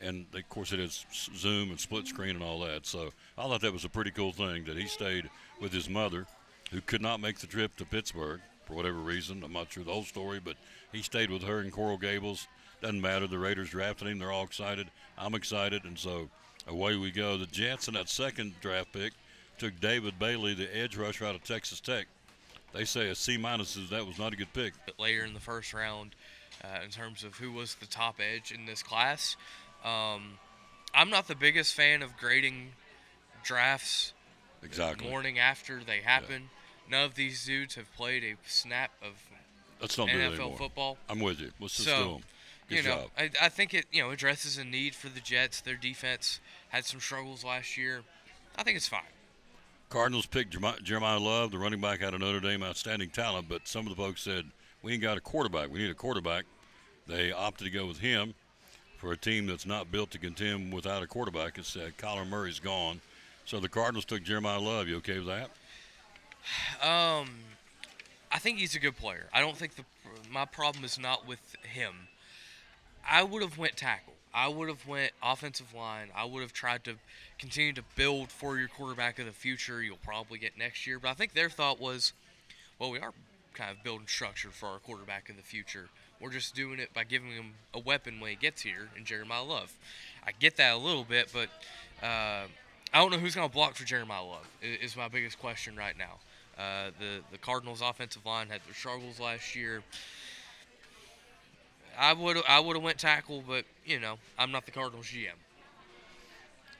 And, of course, it is Zoom and split screen and all that. So I thought that was a pretty cool thing that he stayed with his mother, who could not make the trip to Pittsburgh for whatever reason. I'm not sure the whole story, but he stayed with her in Coral Gables. Doesn't matter. The Raiders drafted him. They're all excited. I'm excited. And so away we go. The Jets in that second draft pick took David Bailey, the edge rusher out of Texas Tech. They say a C-. That was not a good pick. But later in the first round, in terms of who was the top edge in this class, I'm not the biggest fan of grading drafts the morning after they happen. Yeah. None of these dudes have played a snap of NFL football. I'm with you. Let's just do them. Good job. I think it addresses a need for the Jets. Their defense had some struggles last year. I think it's fine. Cardinals picked Jeremiah Love, the running back out of Notre Dame, outstanding talent, but some of the folks said, we ain't got a quarterback. We need a quarterback. They opted to go with him. For a team that's not built to contend without a quarterback, it's Kyler Murray's gone. So the Cardinals took Jeremiah Love. You okay with that? I think he's a good player. I don't think my problem is not with him. I would have went tackle. I would have went offensive line. I would have tried to continue to build for your quarterback of the future. You'll probably get next year. But I think their thought was, well, we are kind of building structure for our quarterback of the future. We're just doing it by giving him a weapon when he gets here in Jeremiah Love. I get that a little bit, but I don't know who's going to block for Jeremiah Love is my biggest question right now. The Cardinals' offensive line had their struggles last year. I would have went tackle, but, I'm not the Cardinals GM.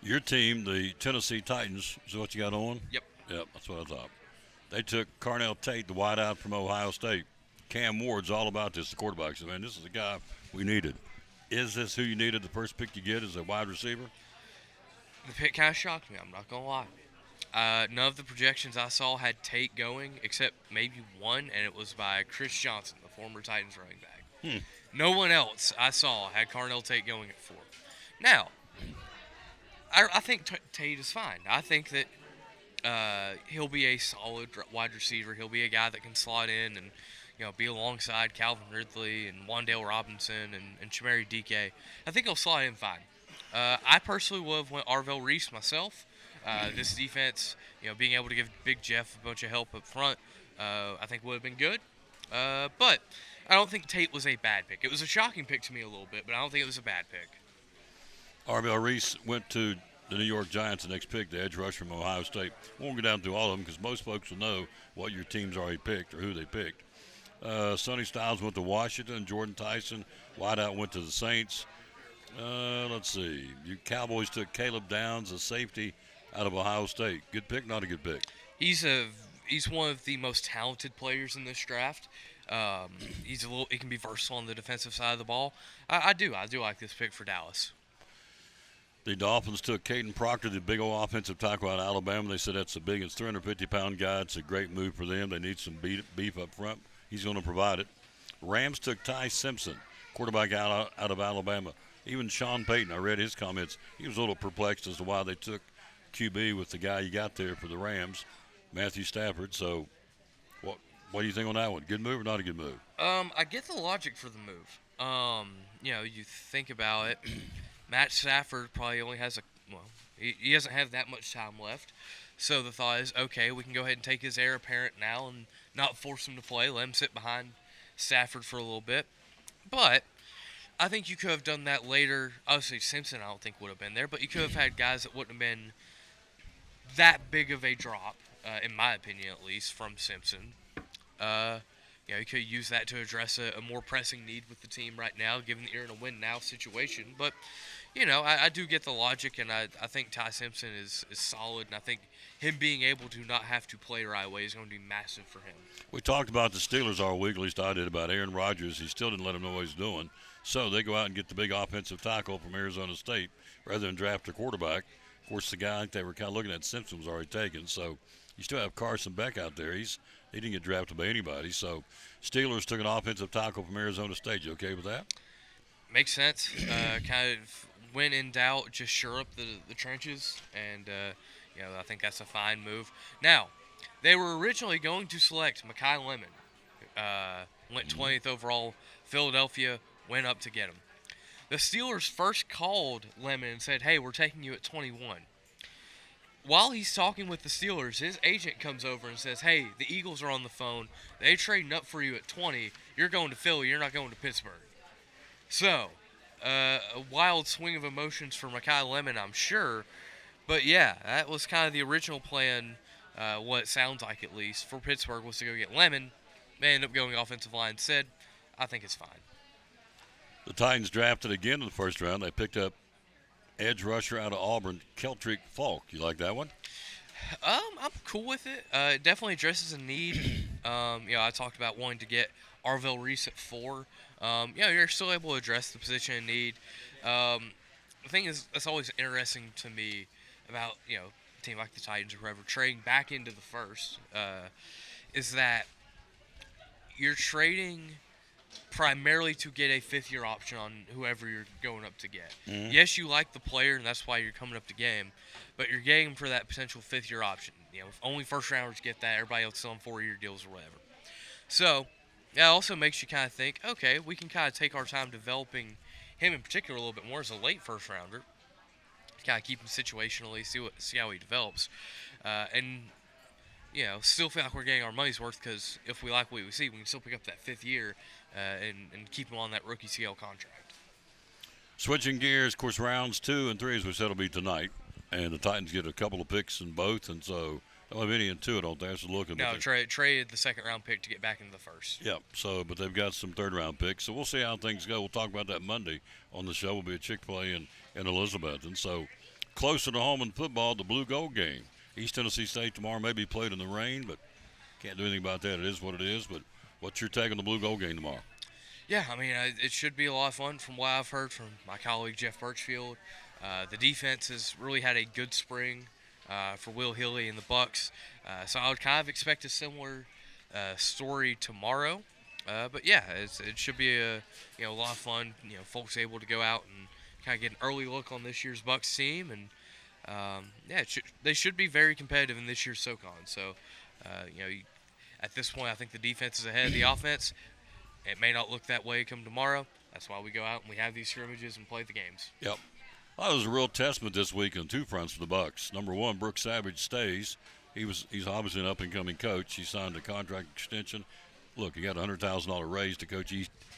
Your team, the Tennessee Titans, is what you got on? Yep, that's what I thought. They took Carnell Tate, the wideout from Ohio State. Cam Ward's all about this, the quarterback. So, man, this is the guy we needed. Is this who you needed? The first pick you get as a wide receiver? The pick kind of shocked me. I'm not going to lie. None of the projections I saw had Tate going except maybe one, and it was by Chris Johnson, the former Titans running back. No one else I saw had Carnell Tate going at 4. Now, I think Tate is fine. I think that he'll be a solid wide receiver. He'll be a guy that can slot in and be alongside Calvin Ridley and Wan'Dale Robinson and Chimere Dike. I think he'll slide in fine. I personally would have went Arvell Reese myself. This defense, being able to give Big Jeff a bunch of help up front, I think would have been good. But I don't think Tate was a bad pick. It was a shocking pick to me a little bit, but I don't think it was a bad pick. Arvell Reese went to the New York Giants, the next pick, the edge rusher from Ohio State. Won't go down through all of them because most folks will know what your team's already picked or who they picked. Sonny Styles went to Washington. Jordan Tyson, wideout, went to the Saints. Let's see. You Cowboys took Caleb Downs, a safety out of Ohio State. Good pick, not a good pick. He's one of the most talented players in this draft. He can be versatile on the defensive side of the ball. I do like this pick for Dallas. The Dolphins took Caden Proctor, the big old offensive tackle out of Alabama. They said that's the biggest 350-pound guy. It's a great move for them. They need some beef up front. He's going to provide it. Rams took Ty Simpson, quarterback out of Alabama. Even Sean Payton, I read his comments. He was a little perplexed as to why they took QB with the guy you got there for the Rams, Matthew Stafford. So what do you think on that one? Good move or not a good move? I get the logic for the move. You think about it. Matt Stafford probably only has he doesn't have that much time left. So the thought is, okay, we can go ahead and take his heir apparent now and not force him to play. Let him sit behind Stafford for a little bit. But I think you could have done that later. Obviously, Simpson I don't think would have been there, but you could have had guys that wouldn't have been that big of a drop, in my opinion at least, from Simpson. You could use that to address a more pressing need with the team right now, given that you're in a win-now situation. But, I do get the logic, and I think Ty Simpson is solid, and I think him being able to not have to play right away is going to be massive for him. We talked about the Steelers all week, at least I did, about Aaron Rodgers. He still didn't let him know what he's doing. So they go out and get the big offensive tackle from Arizona State rather than draft a quarterback. Of course, the guy they were kind of looking at, Simpson, was already taken. So you still have Carson Beck out there. He didn't get drafted by anybody. So Steelers took an offensive tackle from Arizona State. You okay with that? Makes sense. Kind of when in doubt, just shore up the trenches. And, I think that's a fine move. Now, they were originally going to select Mekhi Lemon. Went 20th overall. Philadelphia went up to get him. The Steelers first called Lemon and said, hey, we're taking you at 21. While he's talking with the Steelers, his agent comes over and says, hey, the Eagles are on the phone. They trading up for you at 20. You're going to Philly. You're not going to Pittsburgh. So, a wild swing of emotions for Mekhi Lemon, I'm sure. But, yeah, that was kind of the original plan, what it sounds like at least, for Pittsburgh was to go get Lemon. They ended up going offensive line instead. I think it's fine. The Titans drafted again in the first round. They picked up edge rusher out of Auburn, Keltrick Falk. You like that one? I'm cool with it. It definitely addresses a need. I talked about wanting to get Arvell Reese at 4. You're still able to address the position in need. The thing is, that's always interesting to me about, a team like the Titans or whoever trading back into the first, is that you're trading primarily to get a fifth-year option on whoever you're going up to get. Mm-hmm. Yes, you like the player, and that's why you're coming up to get him, but you're getting him for that potential fifth-year option. Only first-rounders get that. Everybody else is on 4-year deals or whatever. So, that also makes you kind of think, okay, we can kind of take our time developing him in particular a little bit more as a late first-rounder, kind of keep him situationally, see how he develops, and still feel like we're getting our money's worth because if we like what we see, we can still pick up that fifth year and keep him on that rookie CL contract. Switching gears, of course, rounds 2 and 3, as we said, will be tonight. And the Titans get a couple of picks in both, and so don't have any in 2, I don't think. That's looking. No, traded the second-round pick to get back into the first. Yeah, but they've got some third-round picks. So we'll see how things go. We'll talk about that Monday on the show. We'll be at Chick-fil-A in Elizabeth. And so closer to home in football, the blue-gold game. East Tennessee State tomorrow may be played in the rain, but can't do anything about that. It is what it is. But what's your take on the blue-gold game tomorrow? Yeah, it should be a lot of fun from what I've heard from my colleague Jeff Birchfield. The defense has really had a good spring for Will Healy and the Bucks. So I would kind of expect a similar story tomorrow. But yeah, it should be a lot of fun. Folks able to go out and kind of get an early look on this year's Bucks team, and they should be very competitive in this year's SoCon. So at this point, I think the defense is ahead of the offense. It may not look that way come tomorrow. That's why we go out and we have these scrimmages and play the games. Yep. Well, it was a real testament this week on 2 fronts for the Bucks. Number one, Brooks Savage stays. He's obviously an up-and-coming coach. He signed a contract extension. Look, he got a $100,000 raise to coach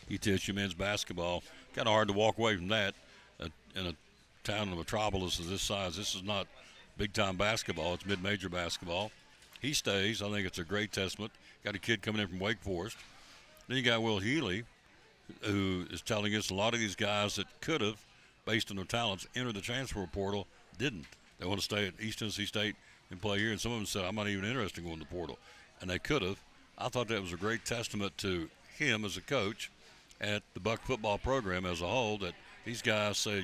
ETSU men's basketball. Kind of hard to walk away from that in a town of metropolis of this size. This is not big-time basketball. It's mid-major basketball. He stays. I think it's a great testament. Got a kid coming in from Wake Forest. Then you got Will Healy, who is telling us a lot of these guys that could have, based on their talents, entered the transfer portal, didn't. They want to stay at East Tennessee State and play here, and some of them said, I'm not even interested in going to the portal. And they could have. I thought that was a great testament to him as a coach at the Buck football program as a whole, that these guys say,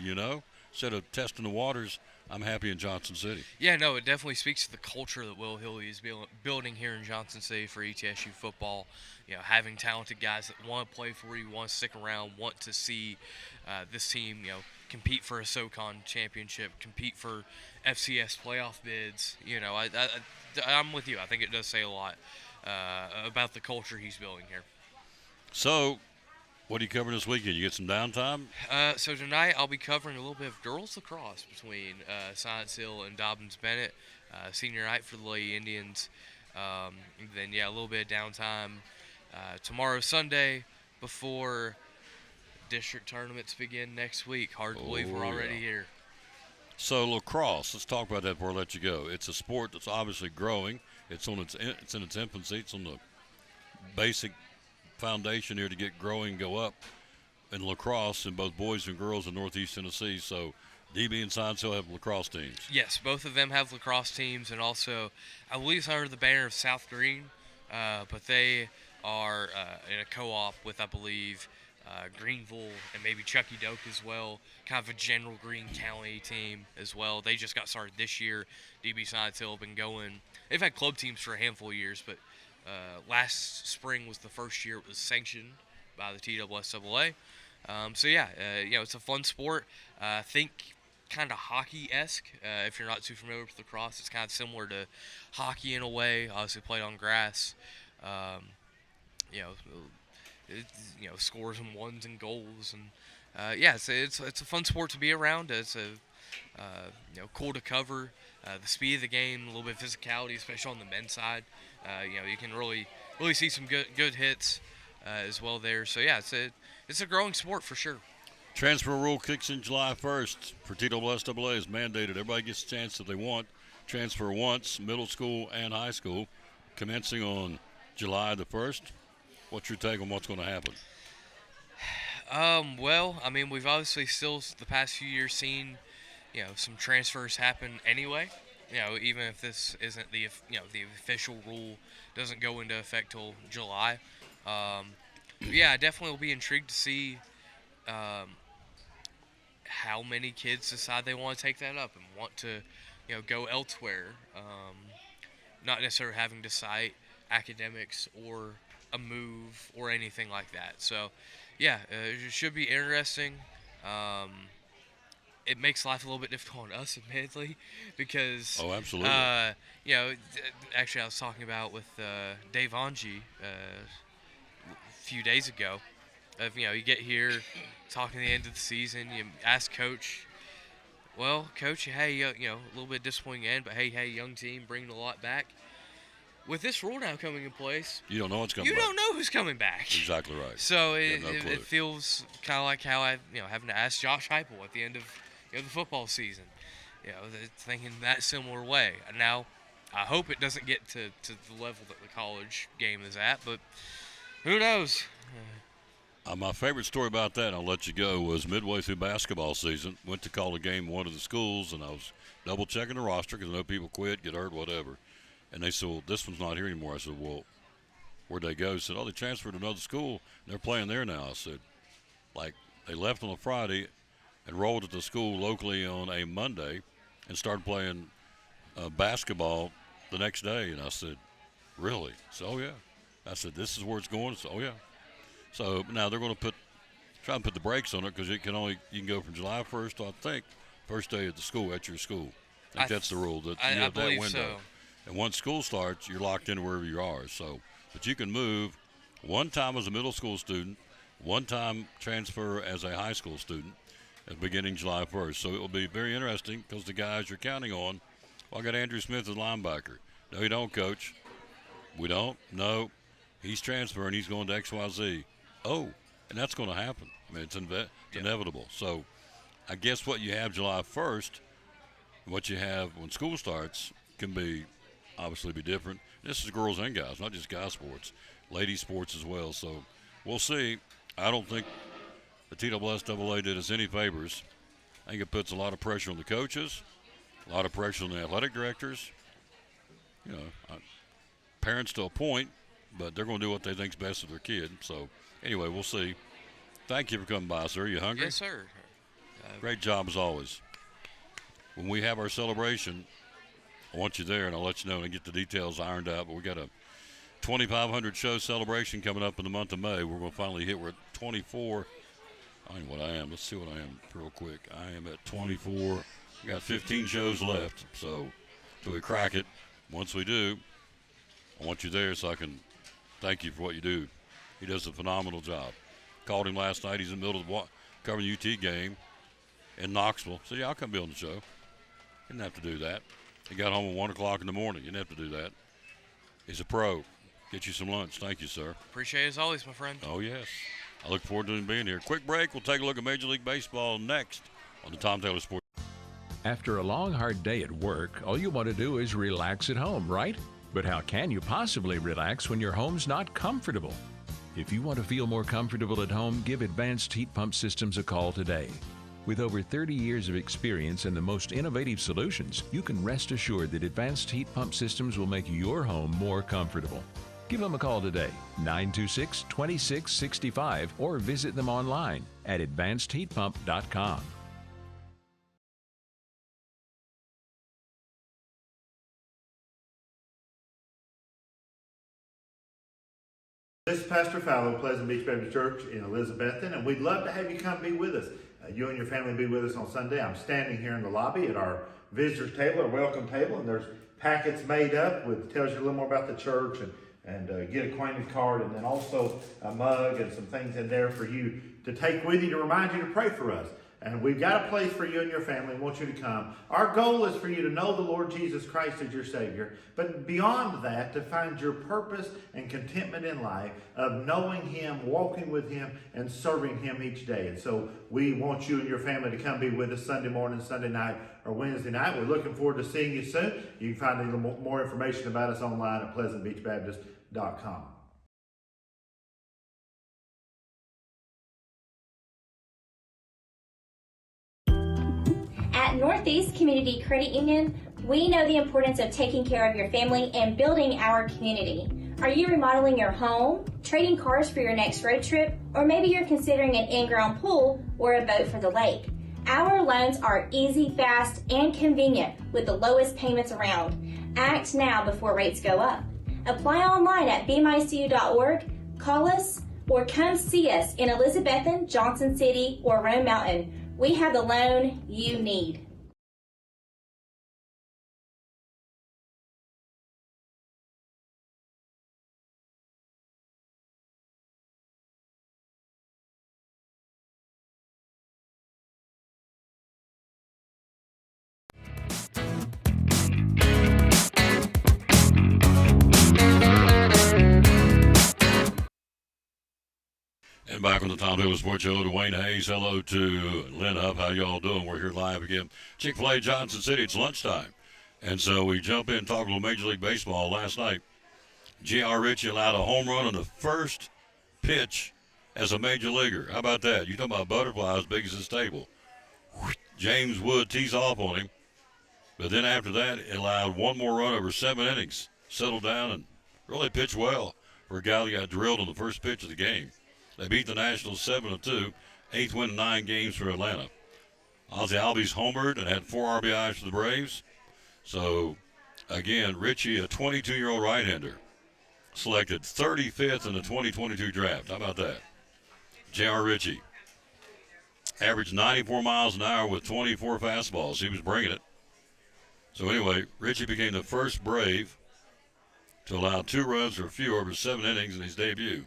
instead of testing the waters, I'm happy in Johnson City. Yeah, no, it definitely speaks to the culture that Will Healy is building here in Johnson City for ETSU football. Having talented guys that want to play for you, want to stick around, want to see this team, compete for a SoCon championship, compete for FCS playoff bids. I'm with you. I think it does say a lot about the culture he's building here. So, what are you covering this weekend? You get some downtime? So tonight I'll be covering a little bit of girls lacrosse between Science Hill and Dobbins Bennett, senior night for the Lady Indians. Then, a little bit of downtime tomorrow, Sunday, before district tournaments begin next week. Hard to believe we're Oh, already yeah. here. So lacrosse, let's talk about that before I let you go. It's a sport that's obviously growing. It's in its infancy. It's on the basic foundation here to get growing, go up in lacrosse in both boys and girls in Northeast Tennessee. So DB and Science Hill have lacrosse teams. Yes, both of them have lacrosse teams, and also I believe it's under the banner of South Green, but they are in a co-op with, I believe, Greenville and maybe Chucky Doak as well, kind of a general Greene County team as well. They just got started this year. DB Science Hill have been going. They've had club teams for a handful of years, but last spring was the first year it was sanctioned by the TSSAA. So yeah, it's a fun sport. I think kind of hockey-esque. If you're not too familiar with lacrosse, it's kind of similar to hockey in a way. Obviously played on grass. Scores and ones and goals, and it's a fun sport to be around. It's cool to cover. The speed of the game, a little bit of physicality, especially on the men's side. You can really see some good hits as well there. So yeah, it's a growing sport for sure. Transfer rule kicks in July 1st for TSSAA is mandated. Everybody gets a chance if they want. Transfer once, middle school and high school, commencing on July the 1st. What's your take on what's going to happen? Well, I mean, we've obviously still the past few years seen, some transfers happen anyway. Even if this isn't the official rule doesn't go into effect till July. Yeah, I definitely will be intrigued to see how many kids decide they want to take that up and want to, go elsewhere. Not necessarily having to cite academics or a move or anything like that. So, yeah, it should be interesting. It makes life a little bit difficult on us, admittedly, because absolutely. Actually, I was talking about with Dave Angie a few days ago. You get here, talking the end of the season, you ask Coach. Well, Coach, hey, a little bit disappointing end, but hey, young team, bringing a lot back. With this rule now coming in place, You don't know what's coming you back. don't know who's coming back. Exactly right. So You have no clue. it feels kind of like how I, having to ask Josh Heupel at the end of the football season. Thinking that similar way. Now, I hope it doesn't get to the level that the college game is at, but who knows? My favorite story about that, and I'll let you go, was midway through basketball season, went to call a game in one of the schools, and I was double-checking the roster because I know people quit, get hurt, whatever. And they said, well, this one's not here anymore. I said, well, where'd they go? He said, they transferred to another school. And they're playing there now. I said, they left on a Friday, enrolled at the school locally on a Monday, and started playing basketball the next day. And I said, really? He said, oh, yeah. I said, this is where it's going? He said, oh, yeah. So now they're going to try and put the brakes on it because you can go from July 1st to, I think, first day at the school, at your school. I think that's the rule. That you have that believe window. so. And once school starts, you're locked in wherever you are. So, but you can move one time as a middle school student, one time transfer as a high school student, beginning July 1st. So it will be very interesting because the guys you're counting on. Well, I got Andrew Smith as linebacker. No, you don't, Coach. We don't. No, he's transferring. He's going to XYZ. Oh, and that's going to happen. I mean, it's inevitable. So, I guess what you have July 1st, what you have when school starts, can be. Obviously be different. This is girls and guys, not just guy sports, ladies sports as well. So we'll see. I don't think the TSSAA did us any favors. I think it puts a lot of pressure on the coaches, a lot of pressure on the athletic directors. Parents to a point, but they're going to do what they think's best for their kid. So anyway, we'll see. Thank you for coming by, sir. You hungry? Yes, sir. Great job as always. When we have our celebration, I want you there, and I'll let you know and get the details ironed out. But we got a 2,500 show celebration coming up in the month of May. We're going to finally hit. We're at 24. I don't know what I am. Let's see what I am real quick. I am at 24. We got 15 shows left. So till we crack it, once we do, I want you there so I can thank you for what you do. He does a phenomenal job. Called him last night. He's in the middle of covering the UT game in Knoxville. So, yeah, I'll come be on the show. Didn't have to do that. He got home at 1 o'clock in the morning. You didn't have to do that. He's a pro. Get you some lunch. Thank you, sir. Appreciate it as always, my friend. Oh, yes. I look forward to him being here. Quick break. We'll take a look at Major League Baseball next on the Tom Taylor Sports. After a long, hard day at work, all you want to do is relax at home, right? But how can you possibly relax when your home's not comfortable? If you want to feel more comfortable at home, give Advanced Heat Pump Systems a call today. With over 30 years of experience and the most innovative solutions, you can rest assured that Advanced Heat Pump Systems will make your home more comfortable. Give them a call today, 926-2665, or visit them online at advancedheatpump.com. This is Pastor Fallow, Pleasant Beach Baptist Church in Elizabethton, and we'd love to have you come be with us. You and your family be with us on Sunday. I'm standing here in the lobby at our visitors table, our welcome table, and there's packets made up with tells you a little more about the church and get acquainted card, and then also a mug and some things in there for you to take with you to remind you to pray for us. And we've got a place for you and your family. We want you to come. Our goal is for you to know the Lord Jesus Christ as your Savior. But beyond that, to find your purpose and contentment in life of knowing Him, walking with Him, and serving Him each day. And so we want you and your family to come be with us Sunday morning, Sunday night, or Wednesday night. We're looking forward to seeing you soon. You can find a little more information about us online at pleasantbeachbaptist.com. At Northeast Community Credit Union, we know the importance of taking care of your family and building our community. Are you remodeling your home, trading cars for your next road trip, or maybe you're considering an in-ground pool or a boat for the lake? Our loans are easy, fast, and convenient with the lowest payments around. Act now before rates go up. Apply online at bmycu.org, call us, or come see us in Elizabethton, Johnson City, or Rome Mountain. We have the loan you need. And back on the Tom Taylor Sports Show, to Wayne Hayes. Hello to Lynn Huff. How y'all doing? We're here live again. Chick-fil-A, Johnson City. It's lunchtime. And so we jump in, talk a little Major League Baseball. Last night, J.R. Ritchie allowed a home run on the first pitch as a major leaguer. How about that? You talking about a butterfly as big as his table. James Wood tees off on him. But then after that, it allowed one more run over 7 innings. Settled down and really pitched well for a guy that got drilled on the first pitch of the game. They beat the Nationals 7-2, 8th win in 9 games for Atlanta. Ozzie Albies homered and had 4 RBIs for the Braves. So, again, Ritchie, a 22-year-old right-hander, selected 35th in the 2022 draft. How about that? J.R. Ritchie averaged 94 miles an hour with 24 fastballs. He was bringing it. So, anyway, Ritchie became the first Brave to allow 2 runs or fewer over 7 innings in his debut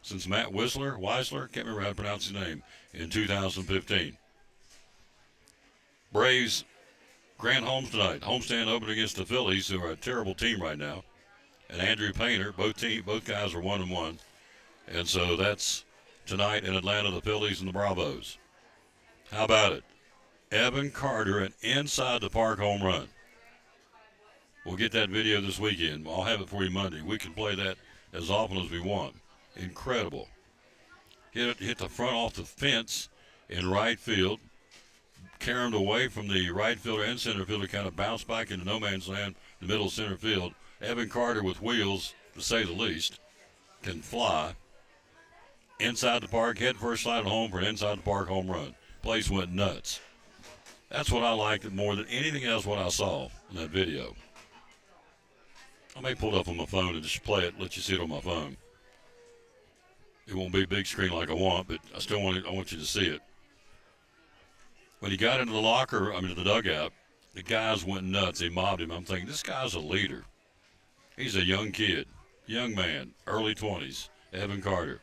since Matt Weisler, can't remember how to pronounce his name, in 2015. Braves, grand homes tonight. Homestand open against the Phillies, who are a terrible team right now. And Andrew Painter, both guys are 1-1. And so that's tonight in Atlanta, the Phillies and the Bravos. How about it? Evan Carter, an inside-the-park home run. We'll get that video this weekend. I'll have it for you Monday. We can play that as often as we want. Incredible. Hit the front off the fence in right field. Carried away from the right fielder and center fielder, kind of bounced back into no man's land, the middle center field. Evan Carter with wheels, to say the least, can fly. Inside the park, head first slide home for an inside the park home run. Place went nuts. That's what I liked more than anything else what I saw in that video. I may pull it up on my phone and just play it, let you see it on my phone. It won't be a big screen like I want, but I want you to see it. When he got into the dugout, the guys went nuts. They mobbed him. I'm thinking, this guy's a leader. He's a young kid, young man, early 20s, Evan Carter.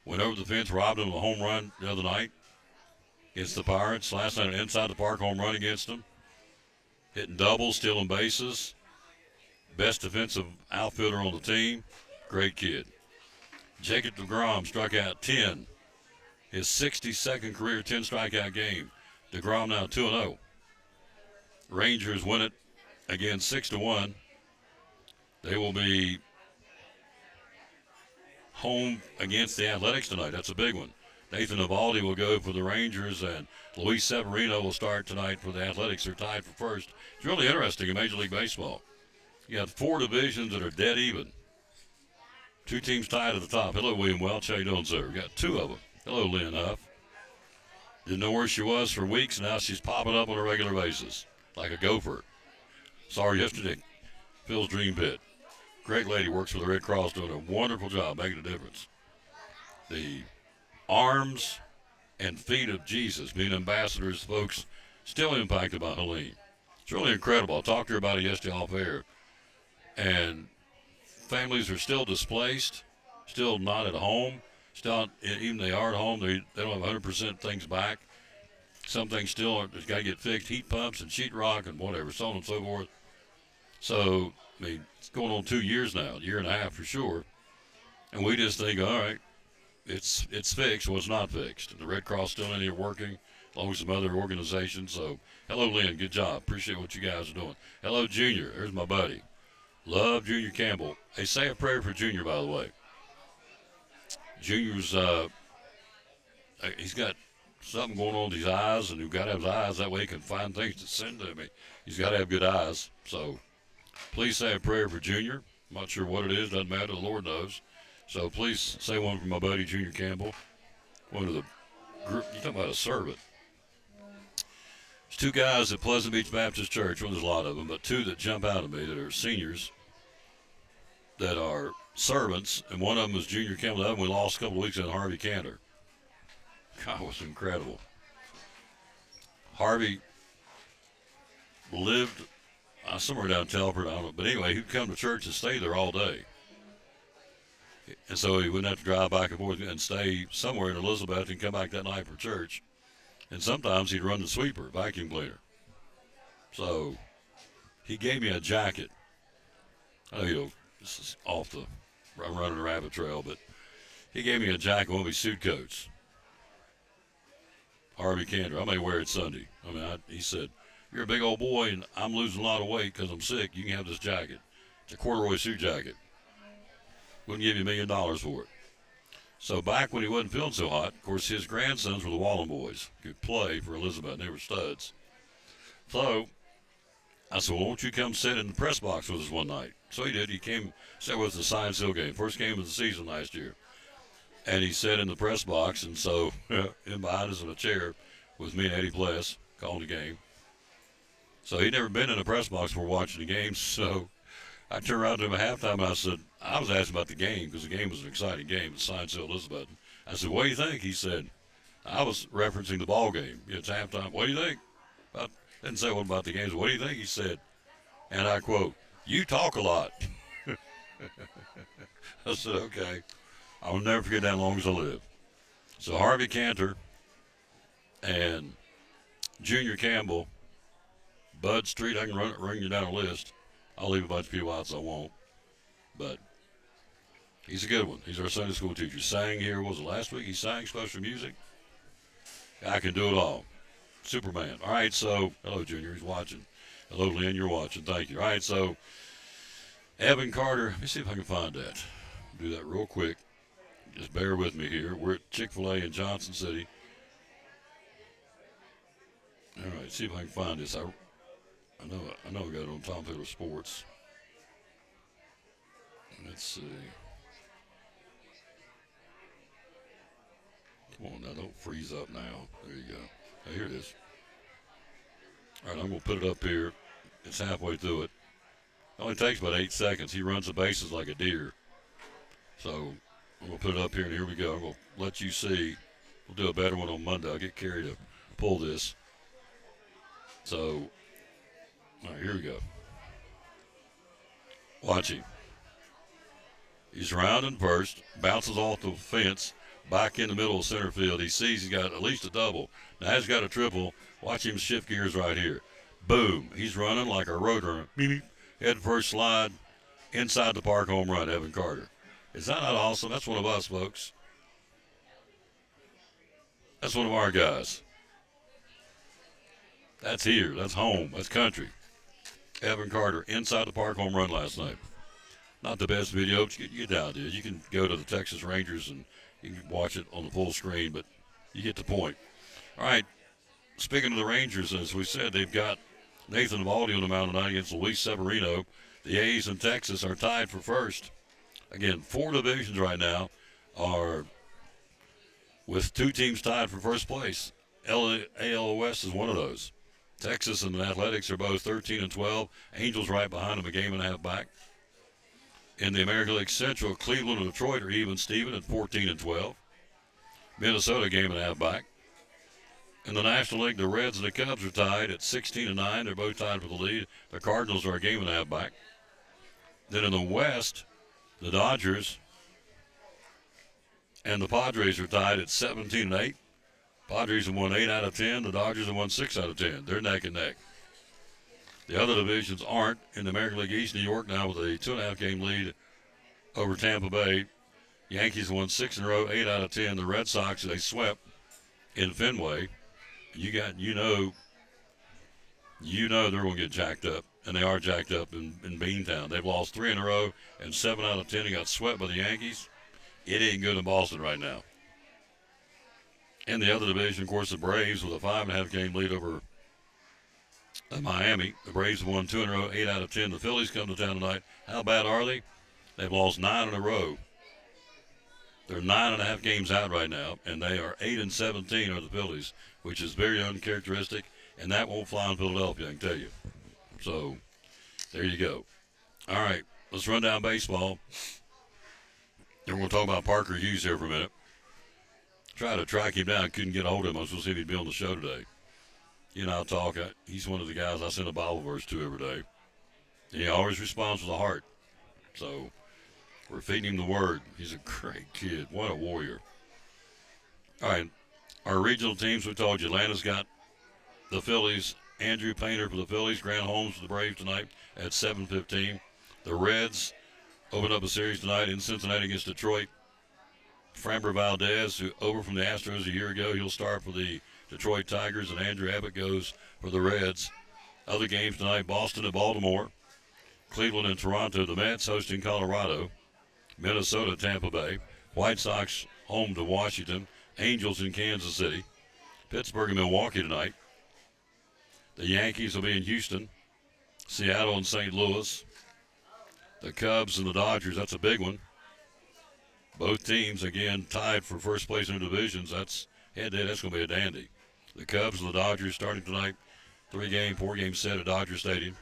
Went over the fence, robbed him of a home run the other night against the Pirates. Last night, an inside the park home run against them. Hitting doubles, stealing bases. Best defensive outfielder on the team. Great kid. Jacob deGrom struck out 10. His 62nd career 10 strikeout game. DeGrom now 2-0. Rangers win it again 6-1. They will be home against the Athletics tonight. That's a big one. Nathan Eovaldi will go for the Rangers, and Luis Severino will start tonight for the Athletics. They're tied for first. It's really interesting in Major League Baseball. You got 4 divisions that are dead even. 2 teams tied at the top. Hello, William Welch. How you doing, sir? We got 2 of them. Hello, Lynn Huff. Didn't know where she was for weeks. Now she's popping up on a regular basis like a gopher. Saw her yesterday. Phil's Dream Pit. Great lady, works for the Red Cross, doing a wonderful job, making a difference. The arms and feet of Jesus, being ambassadors, folks, still impacted by Helene. It's really incredible. I talked to her about it yesterday off air. And families are still displaced, still not at home. Still, even they are at home, they don't have 100% things back. Some things still got to get fixed, heat pumps and sheetrock and whatever, so on and so forth. So, I mean, it's going on 2 years now, a year and a half for sure. And we just think, all right, it's fixed. Well, it's not fixed. The Red Cross still in here working, along with some other organizations. So, hello, Lynn. Good job. Appreciate what you guys are doing. Hello, Junior. There's my buddy. Love Junior Campbell. Hey, say a prayer for Junior, by the way. Junior's, he's got something going on with his eyes, and you've got to have his eyes. That way he can find things to send to me. He's got to have good eyes. So please say a prayer for Junior. I'm not sure what it is. Doesn't matter. The Lord knows. So please say one for my buddy, Junior Campbell. One of the group. You're talking about a servant. There's 2 guys at Pleasant Beach Baptist Church. Well, there's a lot of them, but 2 that jump out at me that are seniors that are servants, and one of them was Junior Campbell. The other one we lost a couple of weeks ago, Harvey Cantor. God, it was incredible. Harvey lived somewhere down Telford, I don't know. But anyway, he'd come to church and stay there all day. And so he wouldn't have to drive back and forth and stay somewhere in Elizabeth and come back that night for church. And sometimes he'd run the sweeper, vacuum cleaner. So he gave me a jacket. I know, this is off the, I'm running a rabbit trail, but he gave me a jacket, one of his suit coats. Harvey Cantor. I may wear it Sunday. I mean, he said, you're a big old boy, and I'm losing a lot of weight because I'm sick. You can have this jacket. It's a corduroy suit jacket. Wouldn't give you $1 million for it. So back when he wasn't feeling so hot, of course, his grandsons were the Wallen boys. Could play for Elizabeth, and they were studs. So I said, well, won't you come sit in the press box with us one night? So he did. He came, sat with us at the Science Hill game, first game of the season last year. And he sat in the press box, and so in behind us in a chair with me and Eddie Pless calling the game. So he'd never been in a press box before watching the game, so I turned around to him at halftime, and I said, I was asking about the game because the game was an exciting game at Science Hill Elizabeth. I said, what do you think? He said, I was referencing the ball game. It's halftime. What do you think? I didn't say what about the games. What do you think? He said, and I quote, you talk a lot. I said, okay. I'll never forget that as long as I live. So Harvey Cantor and Junior Campbell, Bud Street, I can run you down a list. I'll leave a bunch of people out, so I won't. But he's a good one. He's our Sunday school teacher. Sang here, was it last week? He sang special music. I can do it all. Superman. All right, so, hello, Junior. He's watching. Hello, Lynn. You're watching. Thank you. All right, so, Evan Carter. Let me see if I can find that. Do that real quick. Just bear with me here. We're at Chick-fil-A in Johnson City. All right, see if I can find this. I know I got it on Tom Taylor Sports. Let's see. Come on now, don't freeze up now. There you go. Oh, here it is. All right, I'm going to put it up here. It's halfway through it. It only takes about 8 seconds. He runs the bases like a deer. So I'm going to put it up here, and here we go. I'm going to let you see. We'll do a better one on Monday. I'll get Kerry to pull this. So, all right, here we go. Watch him. He's rounding first, bounces off the fence, back in the middle of center field. He sees he's got at least a double. Now he's got a triple. Watch him shift gears right here. Boom. He's running like a road runner. Head first slide, inside the park home run, Evan Carter. Is that not awesome? That's one of us, folks. That's one of our guys. That's here. That's home. That's country. Evan Carter, inside the park home run last night. Not the best video, but you get the idea. You can go to the Texas Rangers and you can watch it on the full screen, but you get the point. All right. Speaking of the Rangers, as we said, they've got Nathan Eovaldi on the mound tonight against Luis Severino. The A's in Texas are tied for first. Again, 4 divisions right now are with 2 teams tied for first place. ALOS is one of those. Texas and the Athletics are both 13 and 12. Angels right behind them, a game and a half back. In the American League Central, Cleveland and Detroit are even Steven at 14 and 12. Minnesota game and a half back. In the National League, the Reds and the Cubs are tied at 16 and 9. They're both tied for the lead. The Cardinals are a game and a half back. Then in the West, the Dodgers and the Padres are tied at 17 and 8. Padres have won 8 out of 10. The Dodgers have won 6 out of 10. They're neck and neck. The other divisions aren't. In the American League East, New York now with a 2.5 game lead over Tampa Bay. Yankees won 6 in a row, 8 out of 10. The Red Sox, they swept in Fenway. You know they're going to get jacked up, and they are jacked up in Beantown. They've lost 3 in a row, and 7 out of 10 they got swept by the Yankees. It ain't good in Boston right now. In the other division, of course, the Braves with a 5.5 game lead over Miami. The Braves have won 2 in a row, 8 out of 10. The Phillies come to town tonight. How bad are they? They've lost 9 in a row. They're 9.5 games out right now, and they are 8 and 17 are the Phillies, which is very uncharacteristic, and that won't fly in Philadelphia, I can tell you. So, there you go. All right, let's run down baseball. And we're going to talk about Parker Hughes here for a minute. Tried to track him down, couldn't get a hold of him. I was supposed to see if he'd be on the show today. You and I'll talk. He's one of the guys I send a Bible verse to every day. And he always responds with a heart. So, we're feeding him the word. He's a great kid. What a warrior. All right, our regional teams, we told you, Atlanta's got the Phillies. Andrew Painter for the Phillies. Grant Holmes for the Braves tonight at 7:15. The Reds open up a series tonight in Cincinnati against Detroit. Framber Valdez, who over from the Astros a year ago, he'll start for the Detroit Tigers, and Andrew Abbott goes for the Reds. Other games tonight, Boston and Baltimore. Cleveland and Toronto. The Mets hosting Colorado. Minnesota, Tampa Bay. White Sox home to Washington. Angels in Kansas City. Pittsburgh and Milwaukee tonight. The Yankees will be in Houston. Seattle and St. Louis. The Cubs and the Dodgers, that's a big one. Both teams, again, tied for first place in their divisions. That's head-to-head. That's going to be a dandy. The Cubs and the Dodgers starting tonight. 4-game set at Dodger Stadium.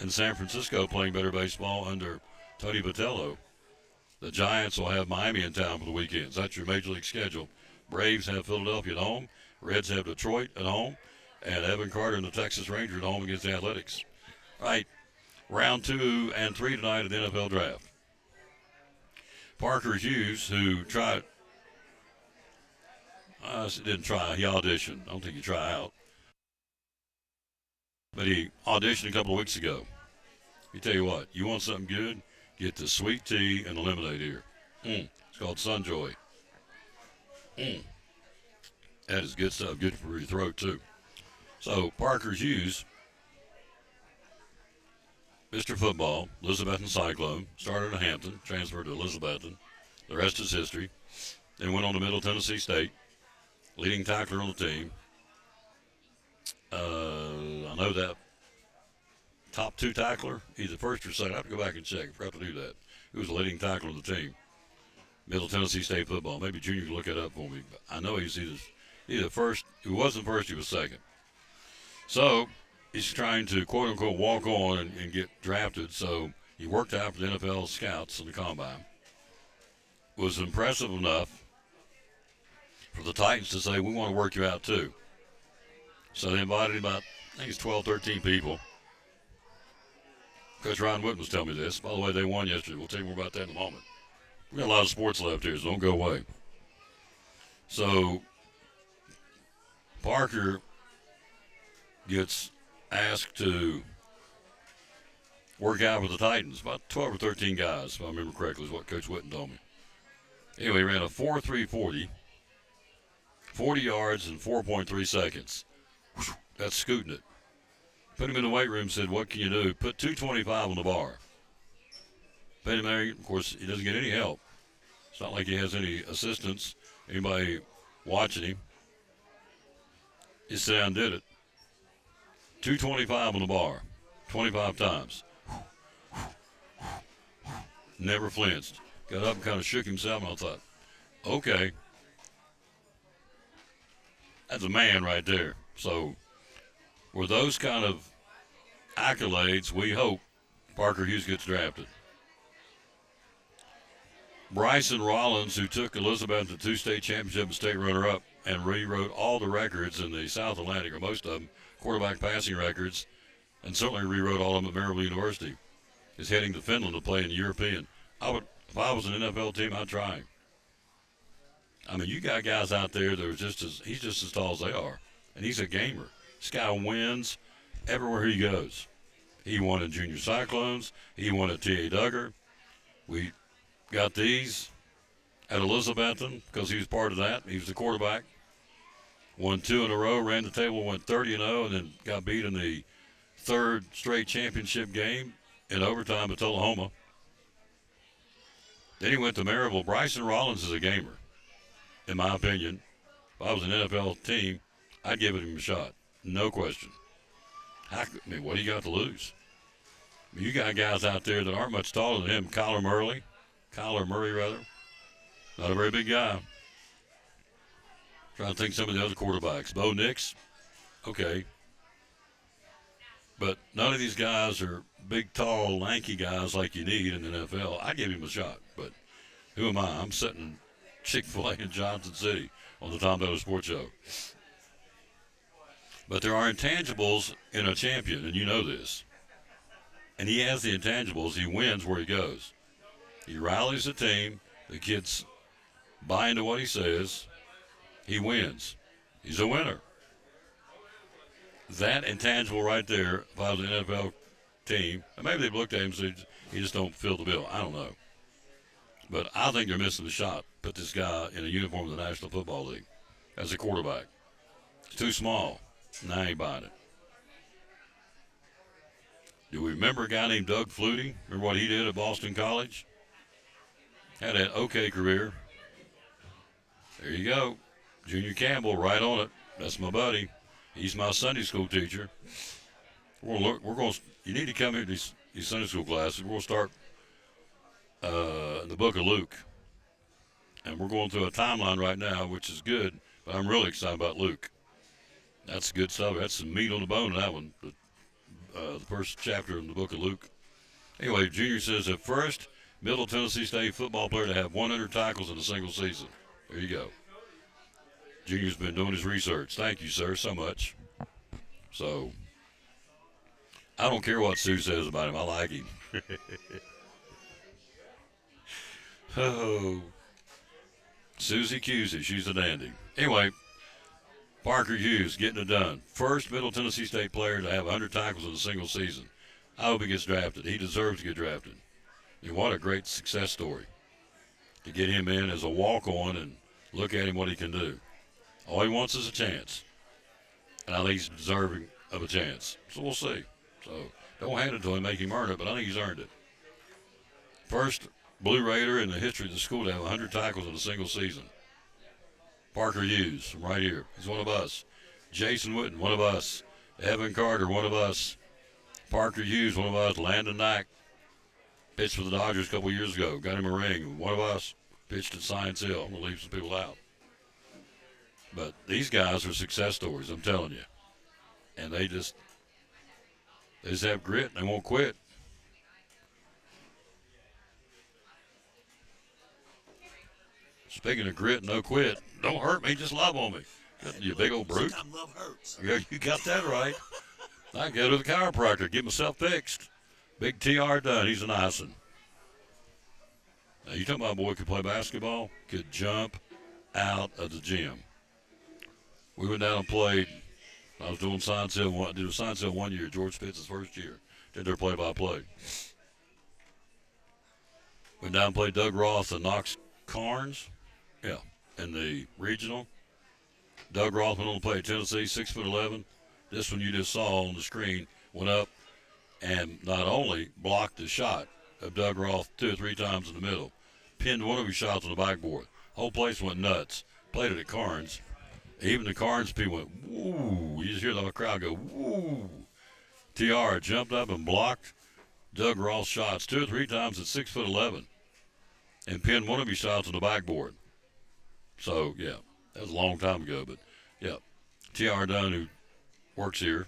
And San Francisco playing better baseball under Tony Vitello. The Giants will have Miami in town for the weekends. That's your Major League schedule. Braves have Philadelphia at home. Reds have Detroit at home. And Evan Carter and the Texas Rangers at home against the Athletics. All right, round 2 and 3 tonight at the NFL Draft. Parker Hughes, who tried, didn't try, he auditioned. I don't think he tried out. But he auditioned a couple of weeks ago. Let me tell you what, you want something good? Get the sweet tea and the lemonade here. It's called Sunjoy. That is good stuff, good for your throat too. So, Parker Hughes, Mr. Football, Elizabethton Cyclone, started at Hampton, transferred to Elizabethton. The rest is history. Then went on to Middle Tennessee State, leading tackler on the team. I know that top 2 tackler, either first or second. I have to go back and check. I forgot to do that. Who was the leading tackler on the team? Middle Tennessee State football. Maybe Junior can look it up for me. But I know he's either first. He wasn't first, he was second. So he's trying to, quote-unquote, walk on and get drafted. So he worked out for the NFL scouts in the combine. Was impressive enough for the Titans to say, we want to work you out too. So they invited about, I think it's 12, 13 people. Coach Ryan Wood was telling me this. By the way, they won yesterday. We'll tell you more about that in a moment. We got a lot of sports left here, so don't go away. So Parker gets asked to work out with the Titans. About 12 or 13 guys, if I remember correctly, is what Coach Witten told me. Anyway, he ran a 4.340, 40 yards in 4.3 seconds. That's scooting it. Put him in the weight room, said, what can you do? Put 225 on the bar. Put him there. Of course, he doesn't get any help. It's not like he has any assistants, anybody watching him. He sat down and did it. 225 on the bar, 25 times. Never flinched. Got up and kind of shook himself, and I thought, okay. That's a man right there. So, with those kind of accolades, we hope Parker Hughes gets drafted. Bryson Rollins, who took Elizabeth to 2 state championship and state runner-up and rewrote all the records in the South Atlantic, or most of them, quarterback passing records, and certainly rewrote all of them at Maryville University, is heading to Finland to play in the European. If I was an NFL team, I'd try him. I mean, you got guys out there that are he's just as tall as they are, and he's a gamer. This guy wins everywhere he goes. He won in Junior Cyclones. He won at T.A. Duggar. We got these at Elizabethton because he was part of that. He was the quarterback. Won 2 in a row, ran the table, went 30-0, and then got beat in the 3rd straight championship game in overtime at Tullahoma. Then he went to Maryville. Bryson Rollins is a gamer, in my opinion. If I was an NFL team, I'd give him a shot. No question. What do you got to lose? You got guys out there that aren't much taller than him. Kyler Murray, not a very big guy. Trying to think some of the other quarterbacks. Bo Nix, okay. But none of these guys are big, tall, lanky guys like you need in the NFL. I'd give him a shot, but who am I? I'm sitting Chick-fil-A in Johnson City on the Tom Bella Sports Show. But there are intangibles in a champion, and you know this. And he has the intangibles. He wins where he goes. He rallies the team. The kids buy into what he says. He wins. He's a winner. That intangible right there, if I was an NFL team, and maybe they've looked at him and said, he just don't fill the bill. I don't know. But I think they're missing the shot. Put this guy in a uniform of the National Football League as a quarterback. It's too small. Now I ain't buying it. Do we remember a guy named Doug Flutie? Remember what he did at Boston College? Had an okay career. There you go. Junior Campbell, right on it. That's my buddy. He's my Sunday school teacher. We're going. You need to come here to these Sunday school classes. We're going to start in the book of Luke. And we're going through a timeline right now, which is good, but I'm really excited about Luke. That's good stuff. That's some meat on the bone in that one, the first chapter in the book of Luke. Anyway, Junior says, at first, Middle Tennessee State football player to have 100 tackles in a single season. There you go. Junior's been doing his research. Thank you, sir, so much. So, I don't care what Sue says about him. I like him. Oh, Susie Cusey, she's a dandy. Anyway, Parker Hughes getting it done. First Middle Tennessee State player to have 100 tackles in a single season. I hope he gets drafted. He deserves to get drafted. And what a great success story to get him in as a walk-on and look at him what he can do. All he wants is a chance. And I think he's deserving of a chance. So we'll see. So don't hand it to him, make him earn it, but I think he's earned it. First Blue Raider in the history of the school to have 100 tackles in a single season. Parker Hughes from right here. He's one of us. Jason Witten, one of us. Evan Carter, one of us. Parker Hughes, one of us. Landon Knack pitched for the Dodgers a couple years ago. Got him a ring. One of us pitched at Science Hill. I'm going to leave some people out. But these guys are success stories, I'm telling you. And they just have grit and they won't quit. Speaking of grit and no quit, don't hurt me, just love on me. You big old brute. Sometimes love hurts. Yeah, you got that right. I go to the chiropractor, get myself fixed. Big TR done. He's a nice one. Now, you talking about a boy could play basketball, could jump out of the gym. We went down and played. I was doing Science Hill. Did a Science Hill 1 year, George Spitz's first year. did their play-by-play. Went down and played Doug Roth and Knox Carnes. Yeah, in the regional. Doug Roth went on to play at Tennessee, 6'11". This one you just saw on the screen went up and not only blocked the shot of Doug Roth 2 or 3 times in the middle, pinned one of his shots on the backboard. Whole place went nuts. Played it at Carnes. Even the Carnes people went, woo. You just hear the crowd go, woo. TR jumped up and blocked Doug Roth's shots 2 or 3 times at 6'11", and pinned one of his shots on the backboard. So, yeah, that was a long time ago, but, yeah. TR Dunn, who works here,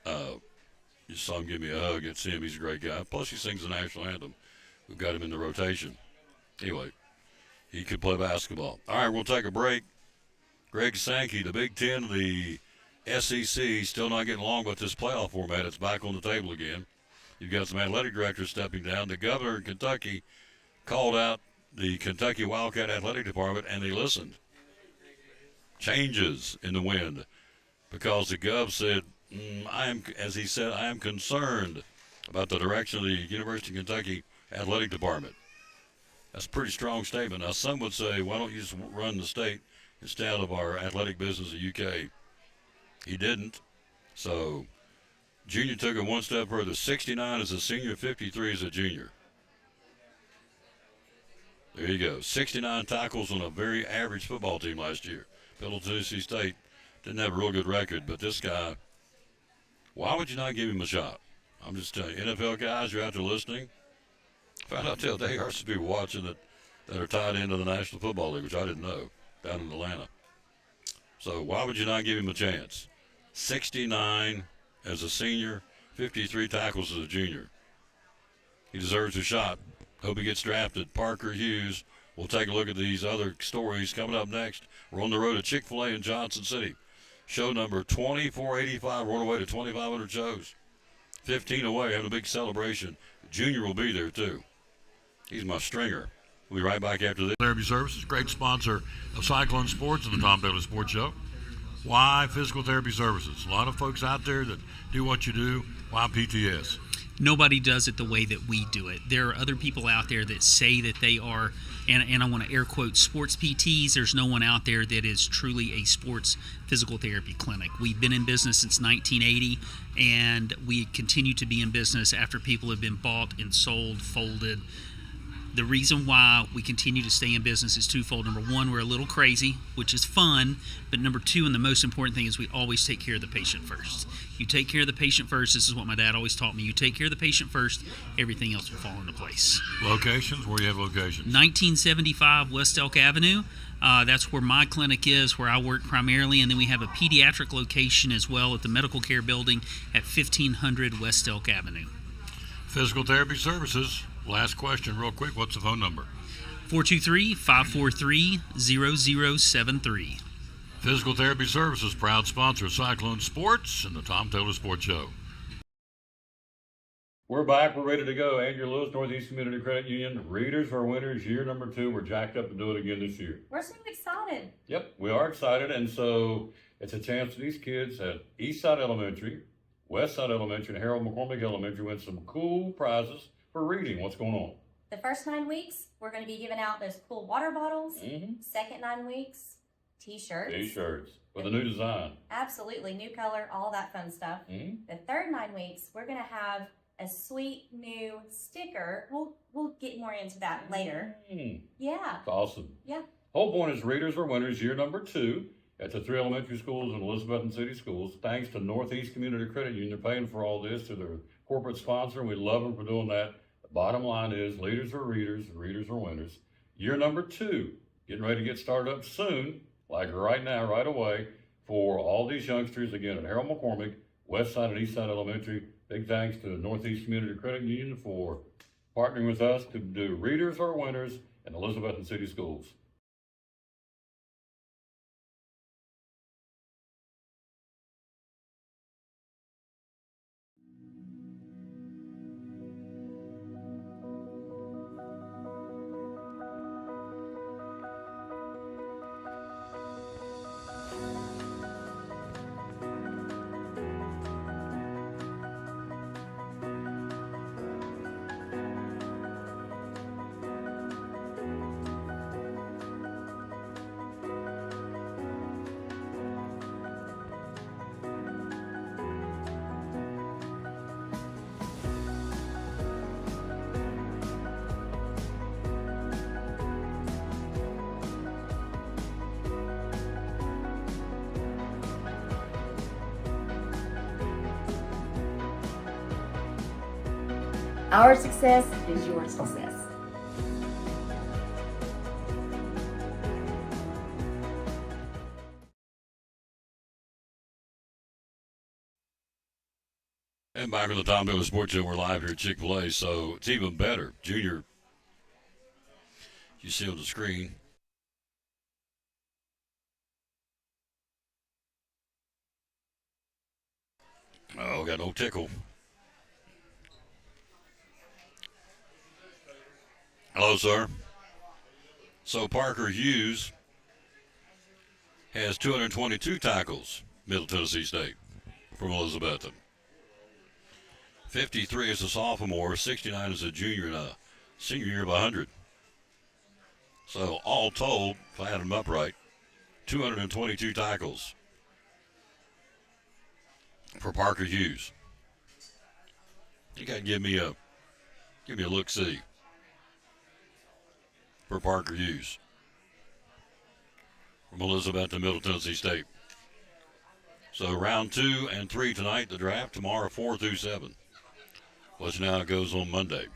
you saw him give me a hug. It's him. He's a great guy. Plus, he sings the national anthem. We've got him in the rotation. Anyway, he could play basketball. All right, we'll take a break. Greg Sankey, the Big Ten, the SEC, still not getting along with this playoff format. It's back on the table again. You've got some athletic directors stepping down. The governor in Kentucky called out the Kentucky Wildcat Athletic Department, and they listened. Changes in the wind because the gov said, as he said, I am concerned about the direction of the University of Kentucky Athletic Department. That's a pretty strong statement. Now, some would say, why don't you just run the state instead of our athletic business at UK? He didn't. So, Junior took it one step further. 69 as a senior, 53 as a junior. There you go. 69 tackles on a very average football team last year. Middle Tennessee State didn't have a real good record, but this guy, why would you not give him a shot? I'm just telling you, NFL guys, you're out there listening. Found out the other day, there's some people watching that are tied into the National Football League, which I didn't know, down in Atlanta. So why would you not give him a chance? 69 as a senior, 53 tackles as a junior. He deserves a shot. Hope he gets drafted. Parker Hughes. We'll take a look at these other stories coming up next. We're on the road to Chick-fil-A in Johnson City. Show number 2485. We're on our way to 2,500 shows. 15 away, having a big celebration. Junior will be there, too. He's my stringer. We'll be right back after this. Therapy Services, great sponsor of Cyclone Sports and the Tom Taylor Sports Show. Why Physical Therapy Services? A lot of folks out there that do what you do. Why PTS? Nobody does it the way that we do it. There are other people out there that say that they are, and I want to air quote, sports PTs. There's no one out there that is truly a sports physical therapy clinic. We've been in business since 1980, and we continue to be in business after people have been bought and sold, folded. The reason why we continue to stay in business is twofold. Number one, we're a little crazy, which is fun. But number two, and the most important thing, is we always take care of the patient first. You take care of the patient first. This is what my dad always taught me. You take care of the patient first, everything else will fall into place. Locations? Where do you have locations? 1975 West Elk Avenue. That's where my clinic is, where I work primarily. And then we have a pediatric location as well at the Medical Care Building at 1500 West Elk Avenue. Physical Therapy Services. Last question real quick. What's the phone number? 423-543-0073. Physical Therapy Services, proud sponsor of Cyclone Sports and the Tom Taylor Sports Show. We're back. We're ready to go. Andrew Lewis, Northeast Community Credit Union. Readers are winners. Year number 2. We're jacked up to do it again this year. We're so excited. Yep, we are excited. And so it's a chance for these kids at Eastside Elementary, Westside Elementary, and Harold McCormick Elementary win some cool prizes for reading. What's going on? The first 9 weeks, we're going to be giving out those cool water bottles. Second 9 weeks, T-shirts. T-shirts with a new design. Absolutely. New color, all that fun stuff. The third 9 weeks, we're going to have a sweet new sticker. We'll get more into that later. Yeah. It's awesome. Yeah. Whole point is readers are winners. Year number 2 at the 3 elementary schools and Elizabethton City Schools. Thanks to Northeast Community Credit Union. They're paying for all this through their corporate sponsor, and we love them for doing that. The bottom line is leaders are readers, readers are winners. Year number 2, getting ready to get started up soon, like right now, right away, for all these youngsters, again, at Harold McCormick, Westside and Eastside Elementary. Big thanks to Northeast Community Credit Union for partnering with us to do readers are winners in Elizabethton City Schools. Our success is your success. And back on the Tom Miller Sports Show, we're live here at Chick-fil-A, so it's even better. Junior, you see on the screen. Oh, got no tickle. Hello, sir. So Parker Hughes has 222 tackles, Middle Tennessee State, from Elizabethton. 53 as a sophomore, 69 as a junior, and a senior year of 100. So all told, if I had them upright, 222 tackles for Parker Hughes. You got to give me a look-see for Parker Hughes from Elizabeth to Middle Tennessee State. So round 2 and 3 tonight, the draft. Tomorrow 4 through 7. Which now goes on Monday.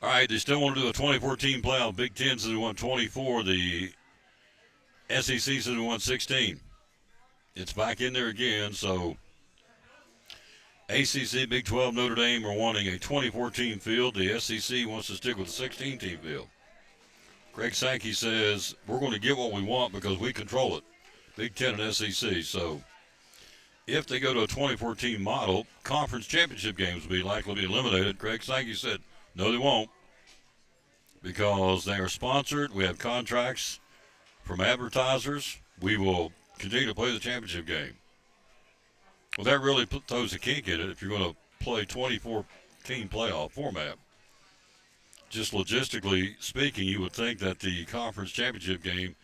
All right, they still want to do a 2014 playoff. Big Ten says they won 24. The SEC says they won 16. It's back in there again, so ACC, Big 12, Notre Dame are wanting a 2014 field. The SEC wants to stick with the 16-team field. Greg Sankey says, we're going to get what we want because we control it. Big Ten and SEC, so if they go to a 2014 model, conference championship games will be likely to be eliminated. Greg Sankey said, no, they won't, because they are sponsored. We have contracts from advertisers. We will continue to play the championship game. Well, that really throws a kink in it if you're going to play 24-team playoff format. Just logistically speaking, you would think that the conference championship game,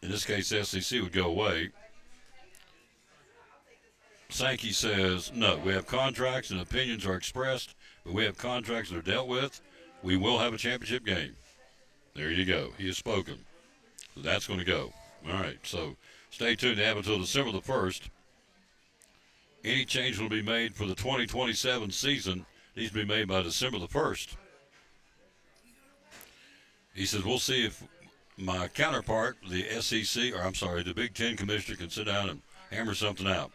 in this case SEC, would go away. Sankey says, no, we have contracts and opinions are expressed, but we have contracts that are dealt with. We will have a championship game. There you go. He has spoken. So that's going to go. All right, so stay tuned to have until December the 1st. Any change will be made for the 2027 season needs to be made by December the 1st. He says, we'll see if my counterpart, the the Big Ten commissioner, can sit down and hammer something out.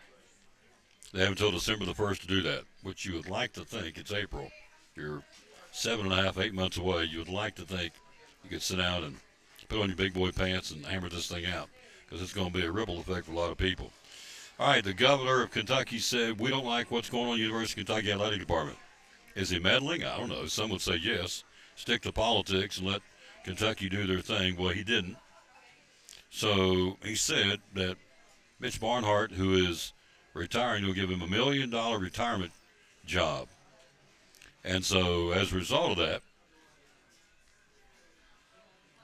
They have until December the 1st to do that, which you would like to think. It's April. You're 7.5, 8 months away. You would like to think you could sit down and put on your big boy pants and hammer this thing out, because it's going to be a ripple effect for a lot of people. All right, the governor of Kentucky said, we don't like what's going on in the University of Kentucky Athletic Department. Is he meddling? I don't know. Some would say yes. Stick to politics and let Kentucky do their thing. Well, he didn't. So he said that Mitch Barnhart, who is retiring, will give him $1 million retirement job. And so as a result of that,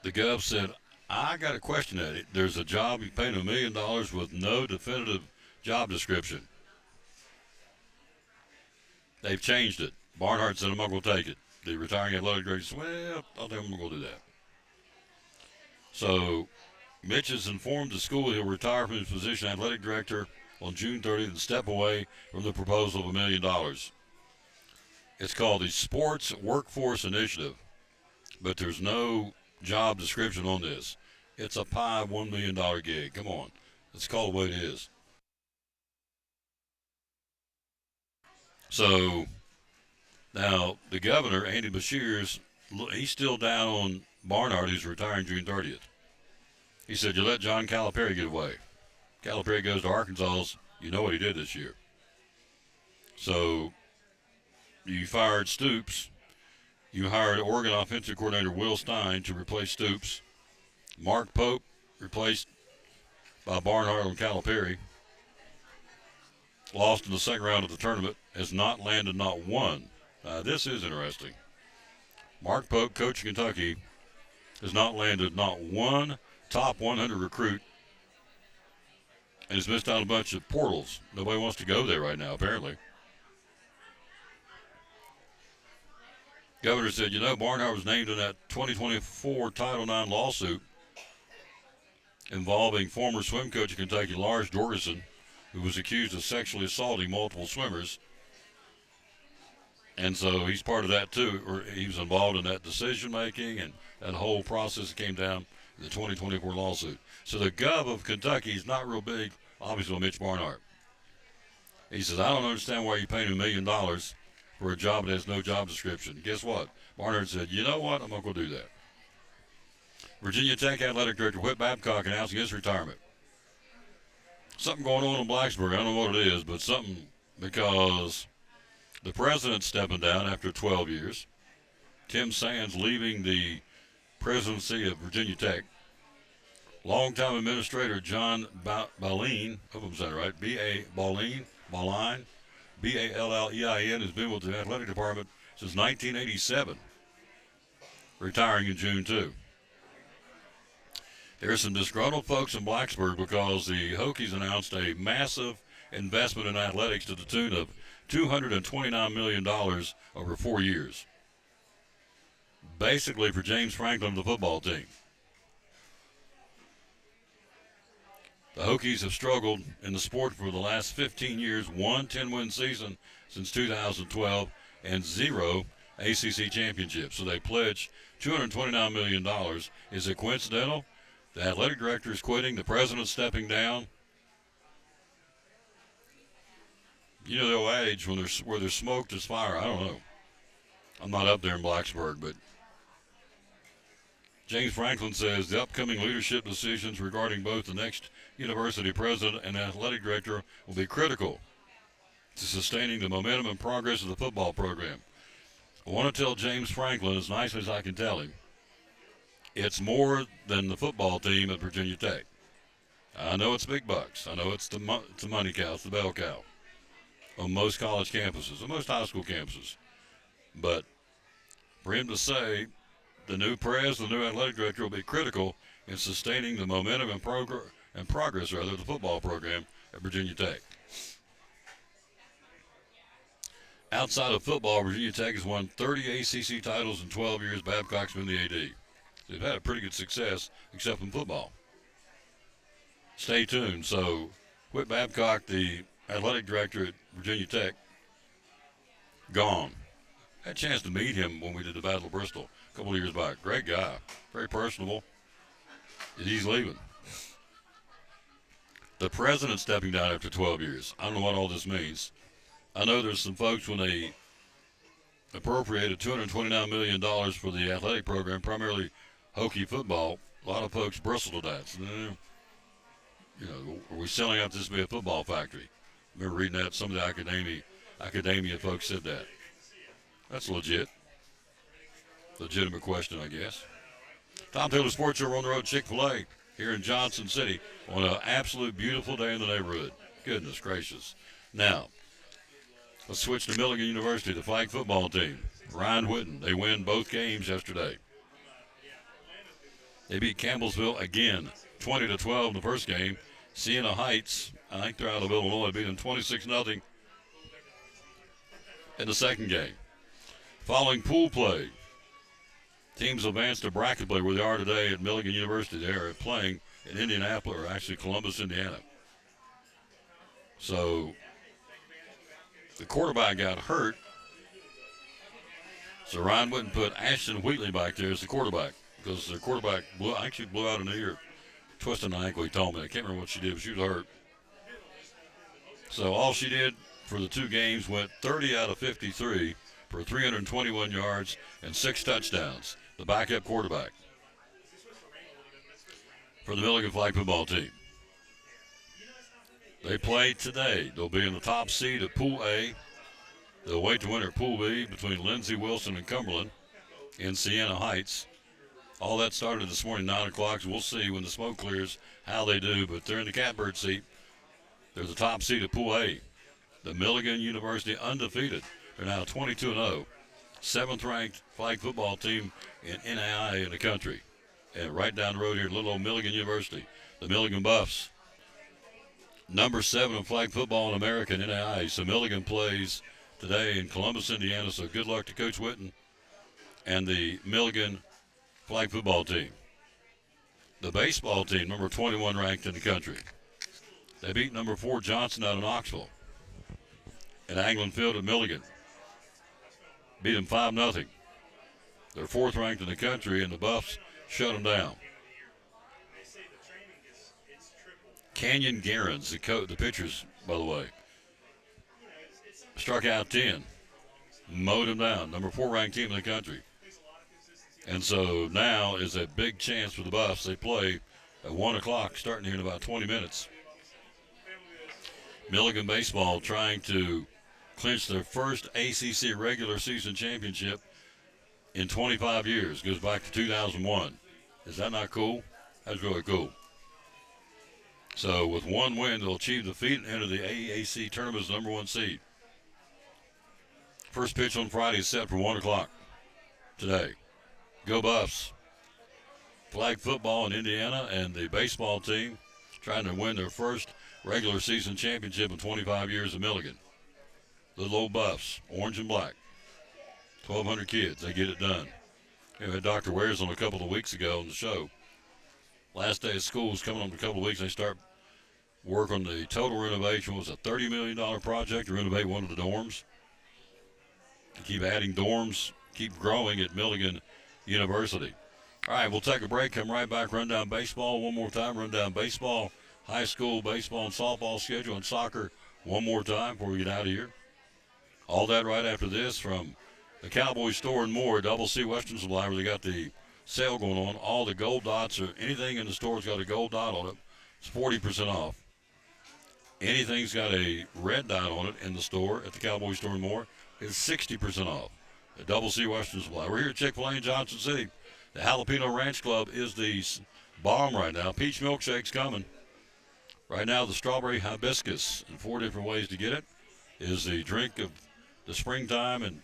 the Gov said, I got a question at it. There's a job, you're paying $1 million with no definitive job description. They've changed it. Barnhart said, I'm not going to take it. The retiring athletic director said, well, I think I'm going to do that. So Mitch has informed the school he'll retire from his position as athletic director on June 30th and step away from the proposal of $1 million. It's called the Sports Workforce Initiative, but there's no job description on this. It's a pie $1 million gig. Come on. Let's call it what it is. So now the governor, Andy Beshears, he's still down on Barnhart, who's retiring June 30th. He said, you let John Calipari get away. Calipari goes to Arkansas. You know what he did this year. So you fired Stoops. You hired Oregon offensive coordinator Will Stein to replace Stoops. Mark Pope, replaced by Barnhart on Calipari, lost in the second round of the tournament, has not landed not one. This is interesting. Mark Pope, coach of Kentucky, has not landed not one top 100 recruit and has missed out a bunch of portals. Nobody wants to go there right now, apparently. Governor said, you know, Barnhart was named in that 2024 Title IX lawsuit involving former swim coach of Kentucky, Lars Jorgensen, who was accused of sexually assaulting multiple swimmers. And so he's part of that too, or he was involved in that decision making and that whole process that came down in the 2024 lawsuit. So the gov of Kentucky is not real big, obviously, on Mitch Barnhart. He says, I don't understand why you're paying him $1 million for a job that has no job description. Guess what? Barnhart said, you know what? I'm not going to do that. Virginia Tech Athletic Director Whit Babcock announcing his retirement. Something going on in Blacksburg. I don't know what it is, but something, because the president's stepping down after 12 years. Tim Sands leaving the presidency of Virginia Tech. Longtime administrator John Ballein, I hope I'm saying it right, Ballein, B-A-L-L-E-I-N, has been with the athletic department since 1987, retiring in June too. There's some disgruntled folks in Blacksburg because the Hokies announced a massive investment in athletics to the tune of $229 million over 4 years. Basically for James Franklin, the football team. The Hokies have struggled in the sport for the last 15 years, 1 10-win season since 2012, and 0 ACC championships. So they pledged $229 million. Is it coincidental? The athletic director is quitting. The president's stepping down. You know the old adage, where there's smoke, there's fire. I don't know. I'm not up there in Blacksburg, but James Franklin says the upcoming leadership decisions regarding both the next university president and athletic director will be critical to sustaining the momentum and progress of the football program. I want to tell James Franklin, as nicely as I can tell him, it's more than the football team at Virginia Tech. I know it's big bucks. I know it's the money cow, it's the bell cow on most college campuses, on most high school campuses. But for him to say the new the new athletic director will be critical in sustaining the momentum and progress of the football program at Virginia Tech. Outside of football, Virginia Tech has won 30 ACC titles in 12 years. Babcock's been the AD. They've had a pretty good success, except in football. Stay tuned. So, Whit Babcock, the athletic director at Virginia Tech, gone. Had a chance to meet him when we did the Battle of Bristol a couple of years back. Great guy, very personable. He's leaving. The president stepping down after 12 years. I don't know what all this means. I know there's some folks, when they appropriated $229 million for the athletic program, primarily Hokie football, a lot of folks bristled at that. So, you know, are we selling out this to be a football factory? I remember reading that. Some of the academia folks said that. That's legit. Legitimate question, I guess. Tom Taylor Sports Show on the road, Chick-fil-A here in Johnson City on an absolute beautiful day in the neighborhood. Goodness gracious. Now, let's switch to Milligan University, the flag football team. Ryan Whitten, they win both games yesterday. They beat Campbellsville again, 20-12 in the first game. Siena Heights, I think they're out of Illinois, beat them 26-0 in the second game. Following pool play, teams advanced to bracket play where they are today at Milligan University. They are playing in Indianapolis, or actually Columbus, Indiana. So the quarterback got hurt. So Ryan Whitten put Ashton Wheatley back there as the quarterback, because the quarterback blew out an ear, twisting an ankle, he told me. I can't remember what she did, but she was hurt. So all she did for the two games, went 30 out of 53 for 321 yards and 6 touchdowns. The backup quarterback for the Milligan flag football team. They play today. They'll be in the top seed of Pool A. They'll wait to win at Pool B between Lindsey Wilson and Cumberland in Siena Heights. All that started this morning, 9 o'clock, so we'll see when the smoke clears how they do. But they're in the catbird seat. They're the top seed of Pool A. The Milligan University undefeated. They're now 22-0. 7th-ranked flag football team in NAIA in the country. And right down the road here, little old Milligan University, the Milligan Buffs. Number 7 in flag football in America in NAIA. So Milligan plays today in Columbus, Indiana. So good luck to Coach Whitten and the Milligan flag football team. The baseball team, number 21 ranked in the country. They beat number 4 Johnson out of Knoxville at Anglin Field at Milligan. beat them 5-0. They're 4th ranked in the country, and the Buffs shut them down. Canyon Garens, the pitchers, by the way, struck out 10, mowed them down. Number 4 ranked team in the country. And so now is a big chance for the Buffs. They play at 1 o'clock, starting here in about 20 minutes. Milligan baseball trying to clinch their first ACC regular season championship in 25 years. Goes back to 2001. Is that not cool? That's really cool. So with one win, they'll achieve the feat and enter the AAC tournament as number 1 seed. First pitch on Friday is set for 1 o'clock today. Go Buffs. Flag football in Indiana and the baseball team trying to win their first regular season championship in 25 years in Milligan. Little old Buffs, orange and black. 1,200 kids, they get it done. We had Dr. Wares on a couple of weeks ago on the show. Last day of school is coming up in a couple of weeks. They start work on the total renovation. It was a $30 million project to renovate one of the dorms. Keep adding dorms, keep growing at Milligan University. All right, we'll take a break, come right back, run down baseball one more time, run down baseball, high school baseball and softball schedule, and soccer one more time before we get out of here. All that right after this from the Cowboy Store and more, Double C Western Supply, where they got the sale going on. All the gold dots, or anything in the store's got a gold dot on it, it's 40% off. Anything's got a red dot on it in the store at the Cowboy Store and more is 60% off. The Double C Western Supply. We're here at Chick-fil-A in Johnson City. The Jalapeno Ranch Club is the bomb right now. Peach milkshake's coming. Right now, the strawberry hibiscus, and 4 different ways to get it, is the drink of the springtime and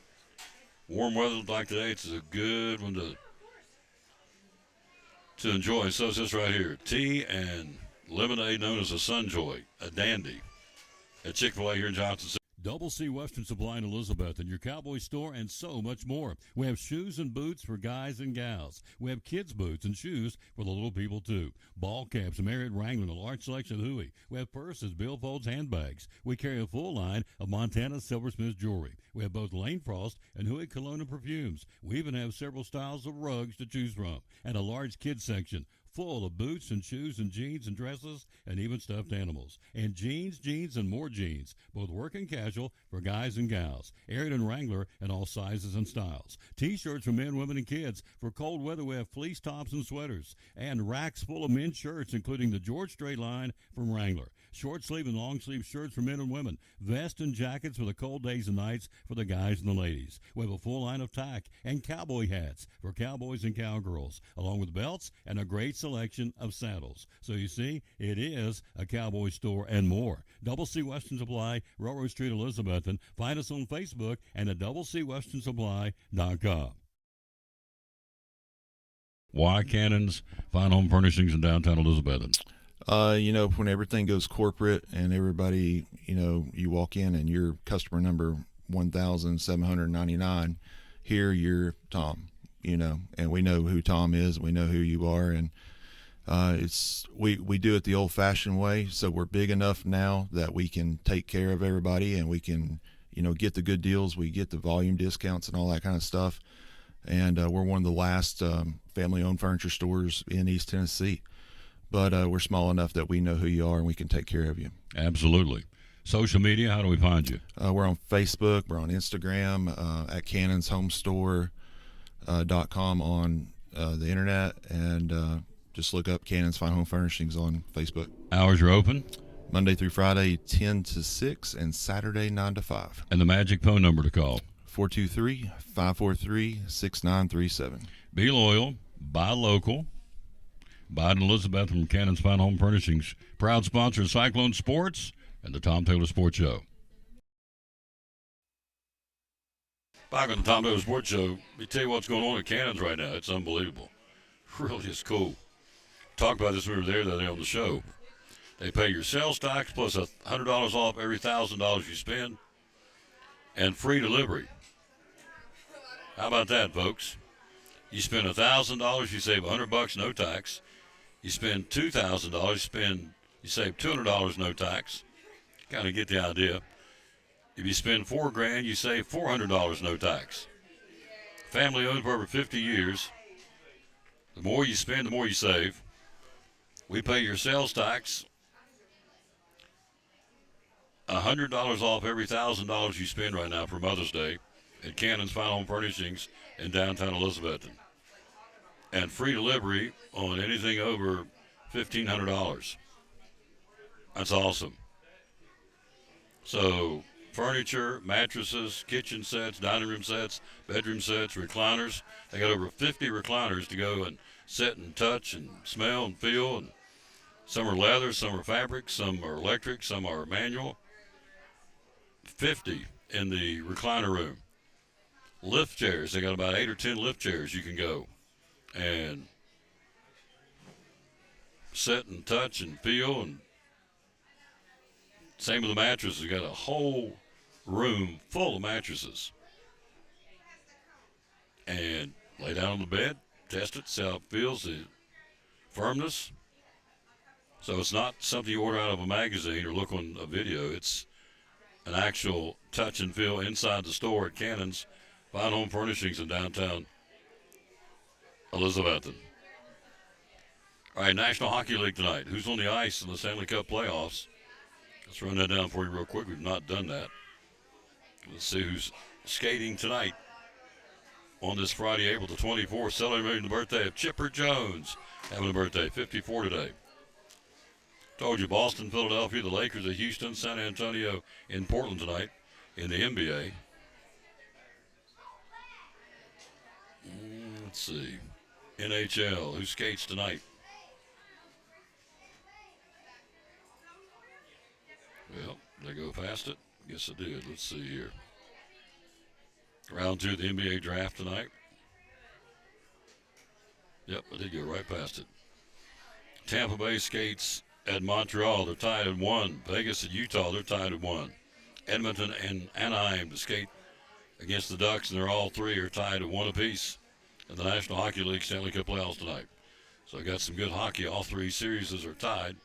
warm weather like today. It's a good one to enjoy. So it's this right here. Tea and lemonade known as a Sunjoy, a dandy, at Chick-fil-A here in Johnson City. Double C Western Supply in Elizabeth and your Cowboy Store and so much more. We have shoes and boots for guys and gals. We have kids' boots and shoes for the little people, too. Ball caps, Marriott Wrangler, a large selection of Huey. We have purses, billfolds, handbags. We carry a full line of Montana Silversmith jewelry. We have both Lane Frost and Huey cologne and perfumes. We even have several styles of rugs to choose from and a large kids section full of boots and shoes and jeans and dresses and even stuffed animals. And jeans, and more jeans, both work and casual for guys and gals. Ariat and Wrangler in all sizes and styles. T-shirts for men, women, and kids. For cold weather, we have fleece tops and sweaters. And racks full of men's shirts, including the George Strait line from Wrangler. Short sleeve and long sleeve shirts for men and women. Vests and jackets for the cold days and nights for the guys and the ladies. We have a full line of tack and cowboy hats for cowboys and cowgirls, along with belts and a great selection of saddles. So you see, it is a Cowboy Store and more. Double C Western Supply, Railroad Street, Elizabethton. Find us on Facebook and at doublecwesternsupply.com. Why Cannon's Fine Home Furnishings in downtown Elizabethton? When everything goes corporate and everybody, you walk in and you're customer number 1,799, here you're Tom, and we know who Tom is, we know who you are, and we do it the old-fashioned way, so we're big enough now that we can take care of everybody and we can, get the good deals, we get the volume discounts and all that kind of stuff, and we're one of the last family-owned furniture stores in East Tennessee. But we're small enough that we know who you are and we can take care of you. Absolutely. Social media, how do we find you? We're on Facebook. We're on Instagram, at cannonshomestore.com on the internet. And just look up Cannon's Fine Home Furnishings on Facebook. Hours are open? Monday through Friday, 10 to 6, and Saturday, 9 to 5. And the magic phone number to call? 423-543-6937. Be loyal. Buy local. Biden Elizabeth from Cannon's Fine Home Furnishings, proud sponsor of Cyclone Sports and the Tom Taylor Sports Show. Back on the Tom Taylor Sports Show, let me tell you what's going on at Cannon's right now. It's unbelievable. Really is cool. Talked about this when we were there the other day on the show. They pay your sales tax plus $100 off every $1,000 you spend and free delivery. How about that, folks? You spend $1,000, you save $100, no tax. You spend $2,000, you save $200, no tax. Kind of get the idea. If you spend $4,000, you save $400, no tax. Family owned for over 50 years. The more you spend, the more you save. We pay your sales tax. $100 off every $1,000 you spend right now for Mother's Day at Cannon's Fine Home Furnishings in downtown Elizabethton. And free delivery on anything over $1,500. That's awesome. So, furniture, mattresses, kitchen sets, dining room sets, bedroom sets, recliners. They got over 50 recliners to go and sit and touch and smell and feel. And some are leather, some are fabric, some are electric, some are manual. 50 in the recliner room. Lift chairs. They got about 8 or 10 lift chairs you can go and sit and touch and feel. And same with the mattresses. They got a whole room full of mattresses. And lay down on the bed, test it, see how it feels, the firmness. So it's not something you order out of a magazine or look on a video. It's an actual touch and feel inside the store at Cannon's Fine Home Furnishings in downtown Elizabethton. All right, National Hockey League tonight. Who's on the ice in the Stanley Cup playoffs? Let's run that down for you real quick. We've not done that. Let's see who's skating tonight on this Friday, April the 24th, celebrating the birthday of Chipper Jones. Having a birthday, 54 today. Told you, Boston, Philadelphia, the Lakers of Houston, San Antonio, in Portland tonight in the NBA. Let's see. NHL, who skates tonight? Well, did I go past it? Guess I did. Let's see here. Round 2 of the NBA draft tonight. Yep, I did go right past it. Tampa Bay skates at Montreal. They're tied at 1. Vegas and Utah, they're tied at 1. Edmonton and Anaheim to skate against the Ducks, and they're all three are tied at 1 apiece in the National Hockey League Stanley Cup playoffs tonight. So I got some good hockey. All three series are tied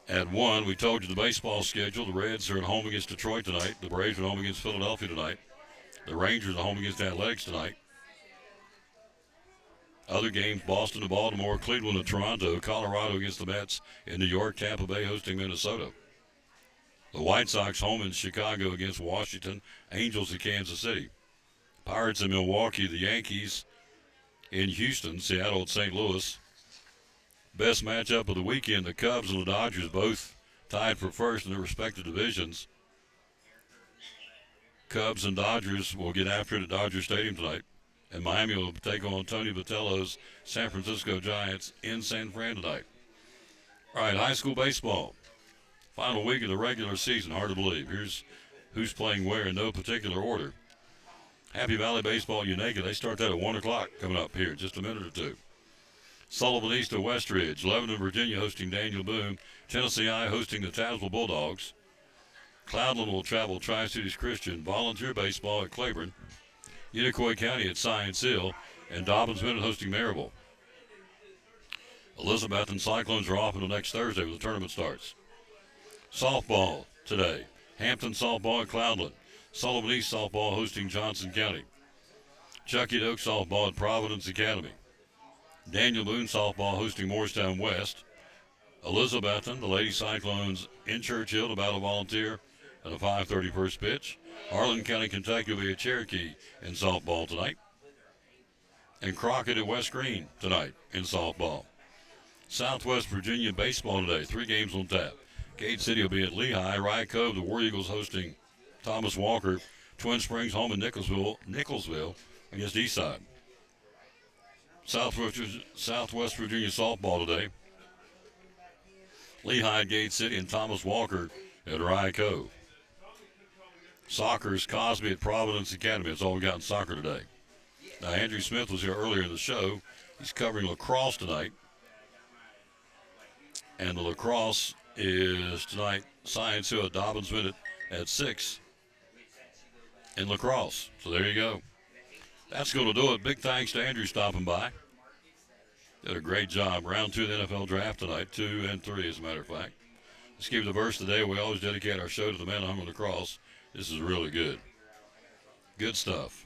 at 1. We told you the baseball schedule. The Reds are at home against Detroit tonight. The Braves are at home against Philadelphia tonight. The Rangers are home against the Athletics tonight. Other games, Boston to Baltimore, Cleveland to Toronto, Colorado against the Mets in New York, Tampa Bay hosting Minnesota. The White Sox home in Chicago against Washington, Angels at Kansas City. Pirates in Milwaukee, the Yankees in Houston, Seattle at St. Louis. Best matchup of the weekend, the Cubs and the Dodgers both tied for first in their respective divisions. Cubs and Dodgers will get after it at Dodger Stadium tonight. And Miami will take on Tony Vitello's San Francisco Giants in San Fran tonight. All right, high school baseball. Final week of the regular season. Hard to believe. Here's who's playing where in no particular order. Happy Valley Baseball Unaka, they start that at 1 o'clock coming up here in just a minute or two. Sullivan East to Westridge. Lebanon, Virginia hosting Daniel Boone. Tennessee I hosting the Tazewell Bulldogs. Cloudland will travel Tri-Cities Christian. Volunteer baseball at Claiborne. Unicoi County at Science Hill, and Dobbins Bennett hosting Maryville. Elizabeth and Cyclones are off until next Thursday when the tournament starts. Softball today. Hampton softball at Cloudland. Sullivan East softball hosting Johnson County. Chuckett Oak softball at Providence Academy. Daniel Boone softball hosting Morristown West. Elizabethton, the Lady Cyclones in Churchill to battle volunteer at a 5:30 first pitch. Harlan County, Kentucky will be at Cherokee in softball tonight. And Crockett at West Green tonight in softball. Southwest Virginia baseball today, 3 games on tap. Gate City will be at Lehigh. Rye Cove, the War Eagles hosting Thomas Walker. Twin Springs home in Nicholsville against Eastside. Southwest Virginia softball today. Lehigh at Gate City and Thomas Walker at Rye Cove. Soccer is Cosby at Providence Academy. That's all we got in soccer today. Now, Andrew Smith was here earlier in the show. He's covering lacrosse tonight. And the lacrosse is tonight, Science Hill at Dobbins Bennett at 6 in lacrosse. So there you go. That's going to do it. Big thanks to Andrew stopping by. Did a great job. Round 2 of the NFL draft tonight, 2 and 3 as a matter of fact. Let's give the verse today. We always dedicate our show to the man hung on the cross. This is really good. Good stuff.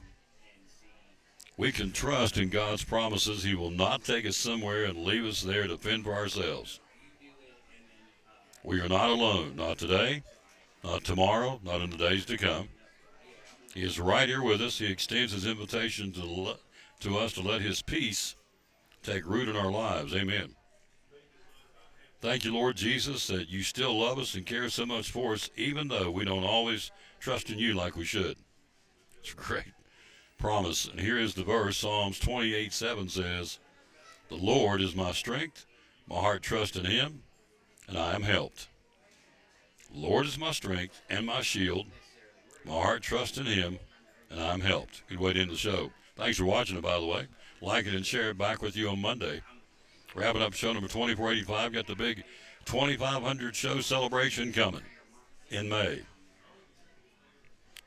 We can trust in God's promises. He will not take us somewhere and leave us there to fend for ourselves. We are not alone, not today, not tomorrow, not in the days to come. He is right here with us. He extends his invitation to us to let his peace take root in our lives. Amen. Thank you, Lord Jesus, that you still love us and care so much for us, even though we don't always trust in you like we should. It's a great promise. And here is the verse. Psalms 28:7 says, "The Lord is my strength. My heart trusts in him, and I am helped." The Lord is my strength and my shield. My heart trusts in him, and I'm helped. Good way to end the show. Thanks for watching it, by the way. Like it and share it. Back with you on Monday. Wrapping up show number 2485. Got the big 2,500 show celebration coming in May.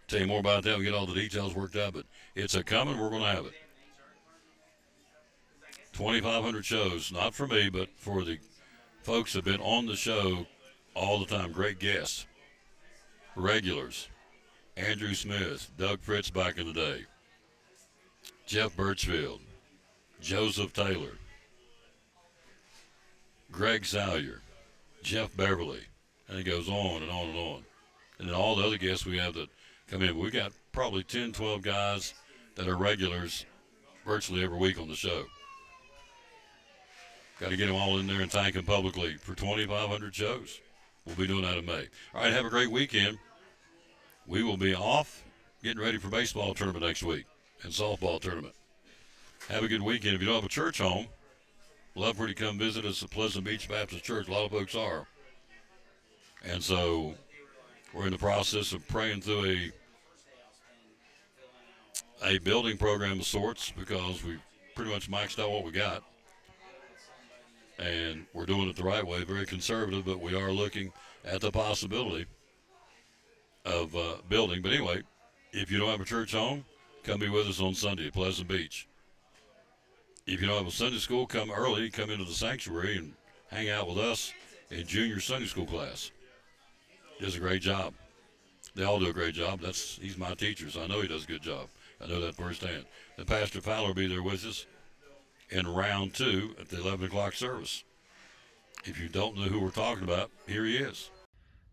Tell you more about that. We'll get all the details worked out, but it's a coming. We're going to have it. 2,500 shows, not for me, but for the folks that have been on the show all the time. Great guests. Regulars. Andrew Smith, Doug Fritz back in the day. Jeff Birchfield. Joseph Taylor. Greg Salyer, Jeff Beverly, and it goes on and on and on. And then all the other guests we have that come in. We got probably 10, 12 guys that are regulars virtually every week on the show. Got to get them all in there and thank them publicly for 2,500 shows. We'll be doing that in May. All right, have a great weekend. We will be off getting ready for baseball tournament next week and softball tournament. Have a good weekend. If you don't have a church home, love for you to come visit us at Pleasant Beach Baptist Church. A lot of folks are. And so we're in the process of praying through a building program of sorts because we pretty much maxed out what we got. And we're doing it the right way, very conservative, but we are looking at the possibility of building. But anyway, if you don't have a church home, come be with us on Sunday at Pleasant Beach. If you don't have a Sunday school, come early, come into the sanctuary and hang out with us in junior Sunday school class. Does a great job. They all do a great job. He's my teacher, so I know he does a good job. I know that firsthand. Then Pastor Fowler will be there with us in round 2 at the 11 o'clock service. If you don't know who we're talking about, here he is.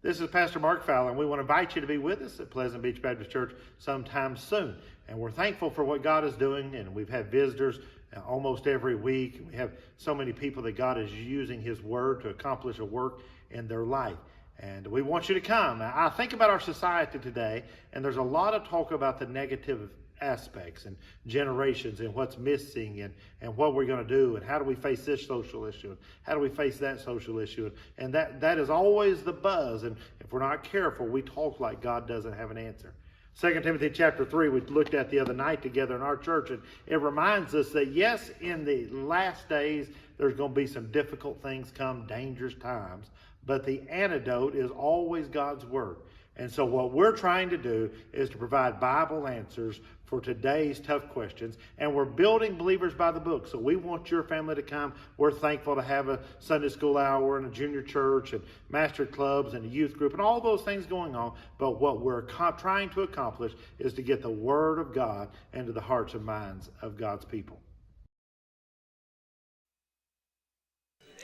This is Pastor Mark Fowler, and we want to invite you to be with us at Pleasant Beach Baptist Church sometime soon. And we're thankful for what God is doing, and we've had visitors almost every week. We have so many people that God is using his word to accomplish a work in their life. And we want you to come. Now, I think about our society today, and there's a lot of talk about the negative aspects and generations and what's missing and what we're going to do and how do we face this social issue and how do we face that social issue. And that is always the buzz. And if we're not careful, we talk like God doesn't have an answer. 2 Timothy chapter 3 we looked at the other night together in our church, and it reminds us that yes, in the last days there's going to be some difficult things come, dangerous times, but the antidote is always God's word. And so what we're trying to do is to provide Bible answers for today's tough questions. And we're building Believers by the Book. So we want your family to come. We're thankful to have a Sunday school hour and a junior church and master clubs and a youth group and all those things going on. But what we're trying to accomplish is to get the Word of God into the hearts and minds of God's people.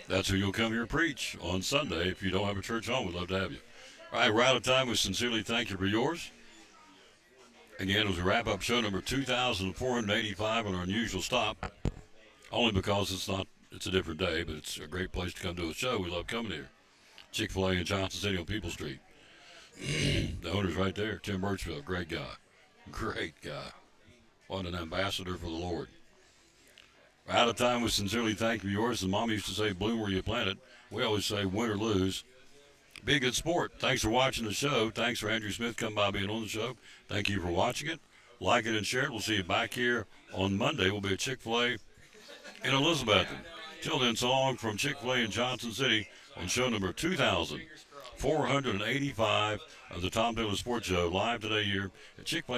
That's who you'll come here and preach on Sunday. If you don't have a church home, we'd love to have you. All right, we're out of time. We sincerely thank you for yours. Again, as we wrap up show number 2,485 on our unusual stop, only because it's a different day, but it's a great place to come to a show. We love coming here. Chick-fil-A in Johnson City on People Street. The owner's right there, Tim Birchfield, great guy. Great guy. What an ambassador for the Lord. We're out of time. We sincerely thank you for yours. And Mom used to say, bloom where you plant it. We always say, win or lose, be a good sport. Thanks for watching the show. Thanks for Andrew Smith coming by being on the show. Thank you for watching it. Like it and share it. We'll see you back here on Monday. We'll be at Chick-fil-A in Elizabethton. Till then, so long from Chick-fil-A in Johnson City on show number 2,485 of the Tom Taylor Sports Show, live today here at Chick-fil-A.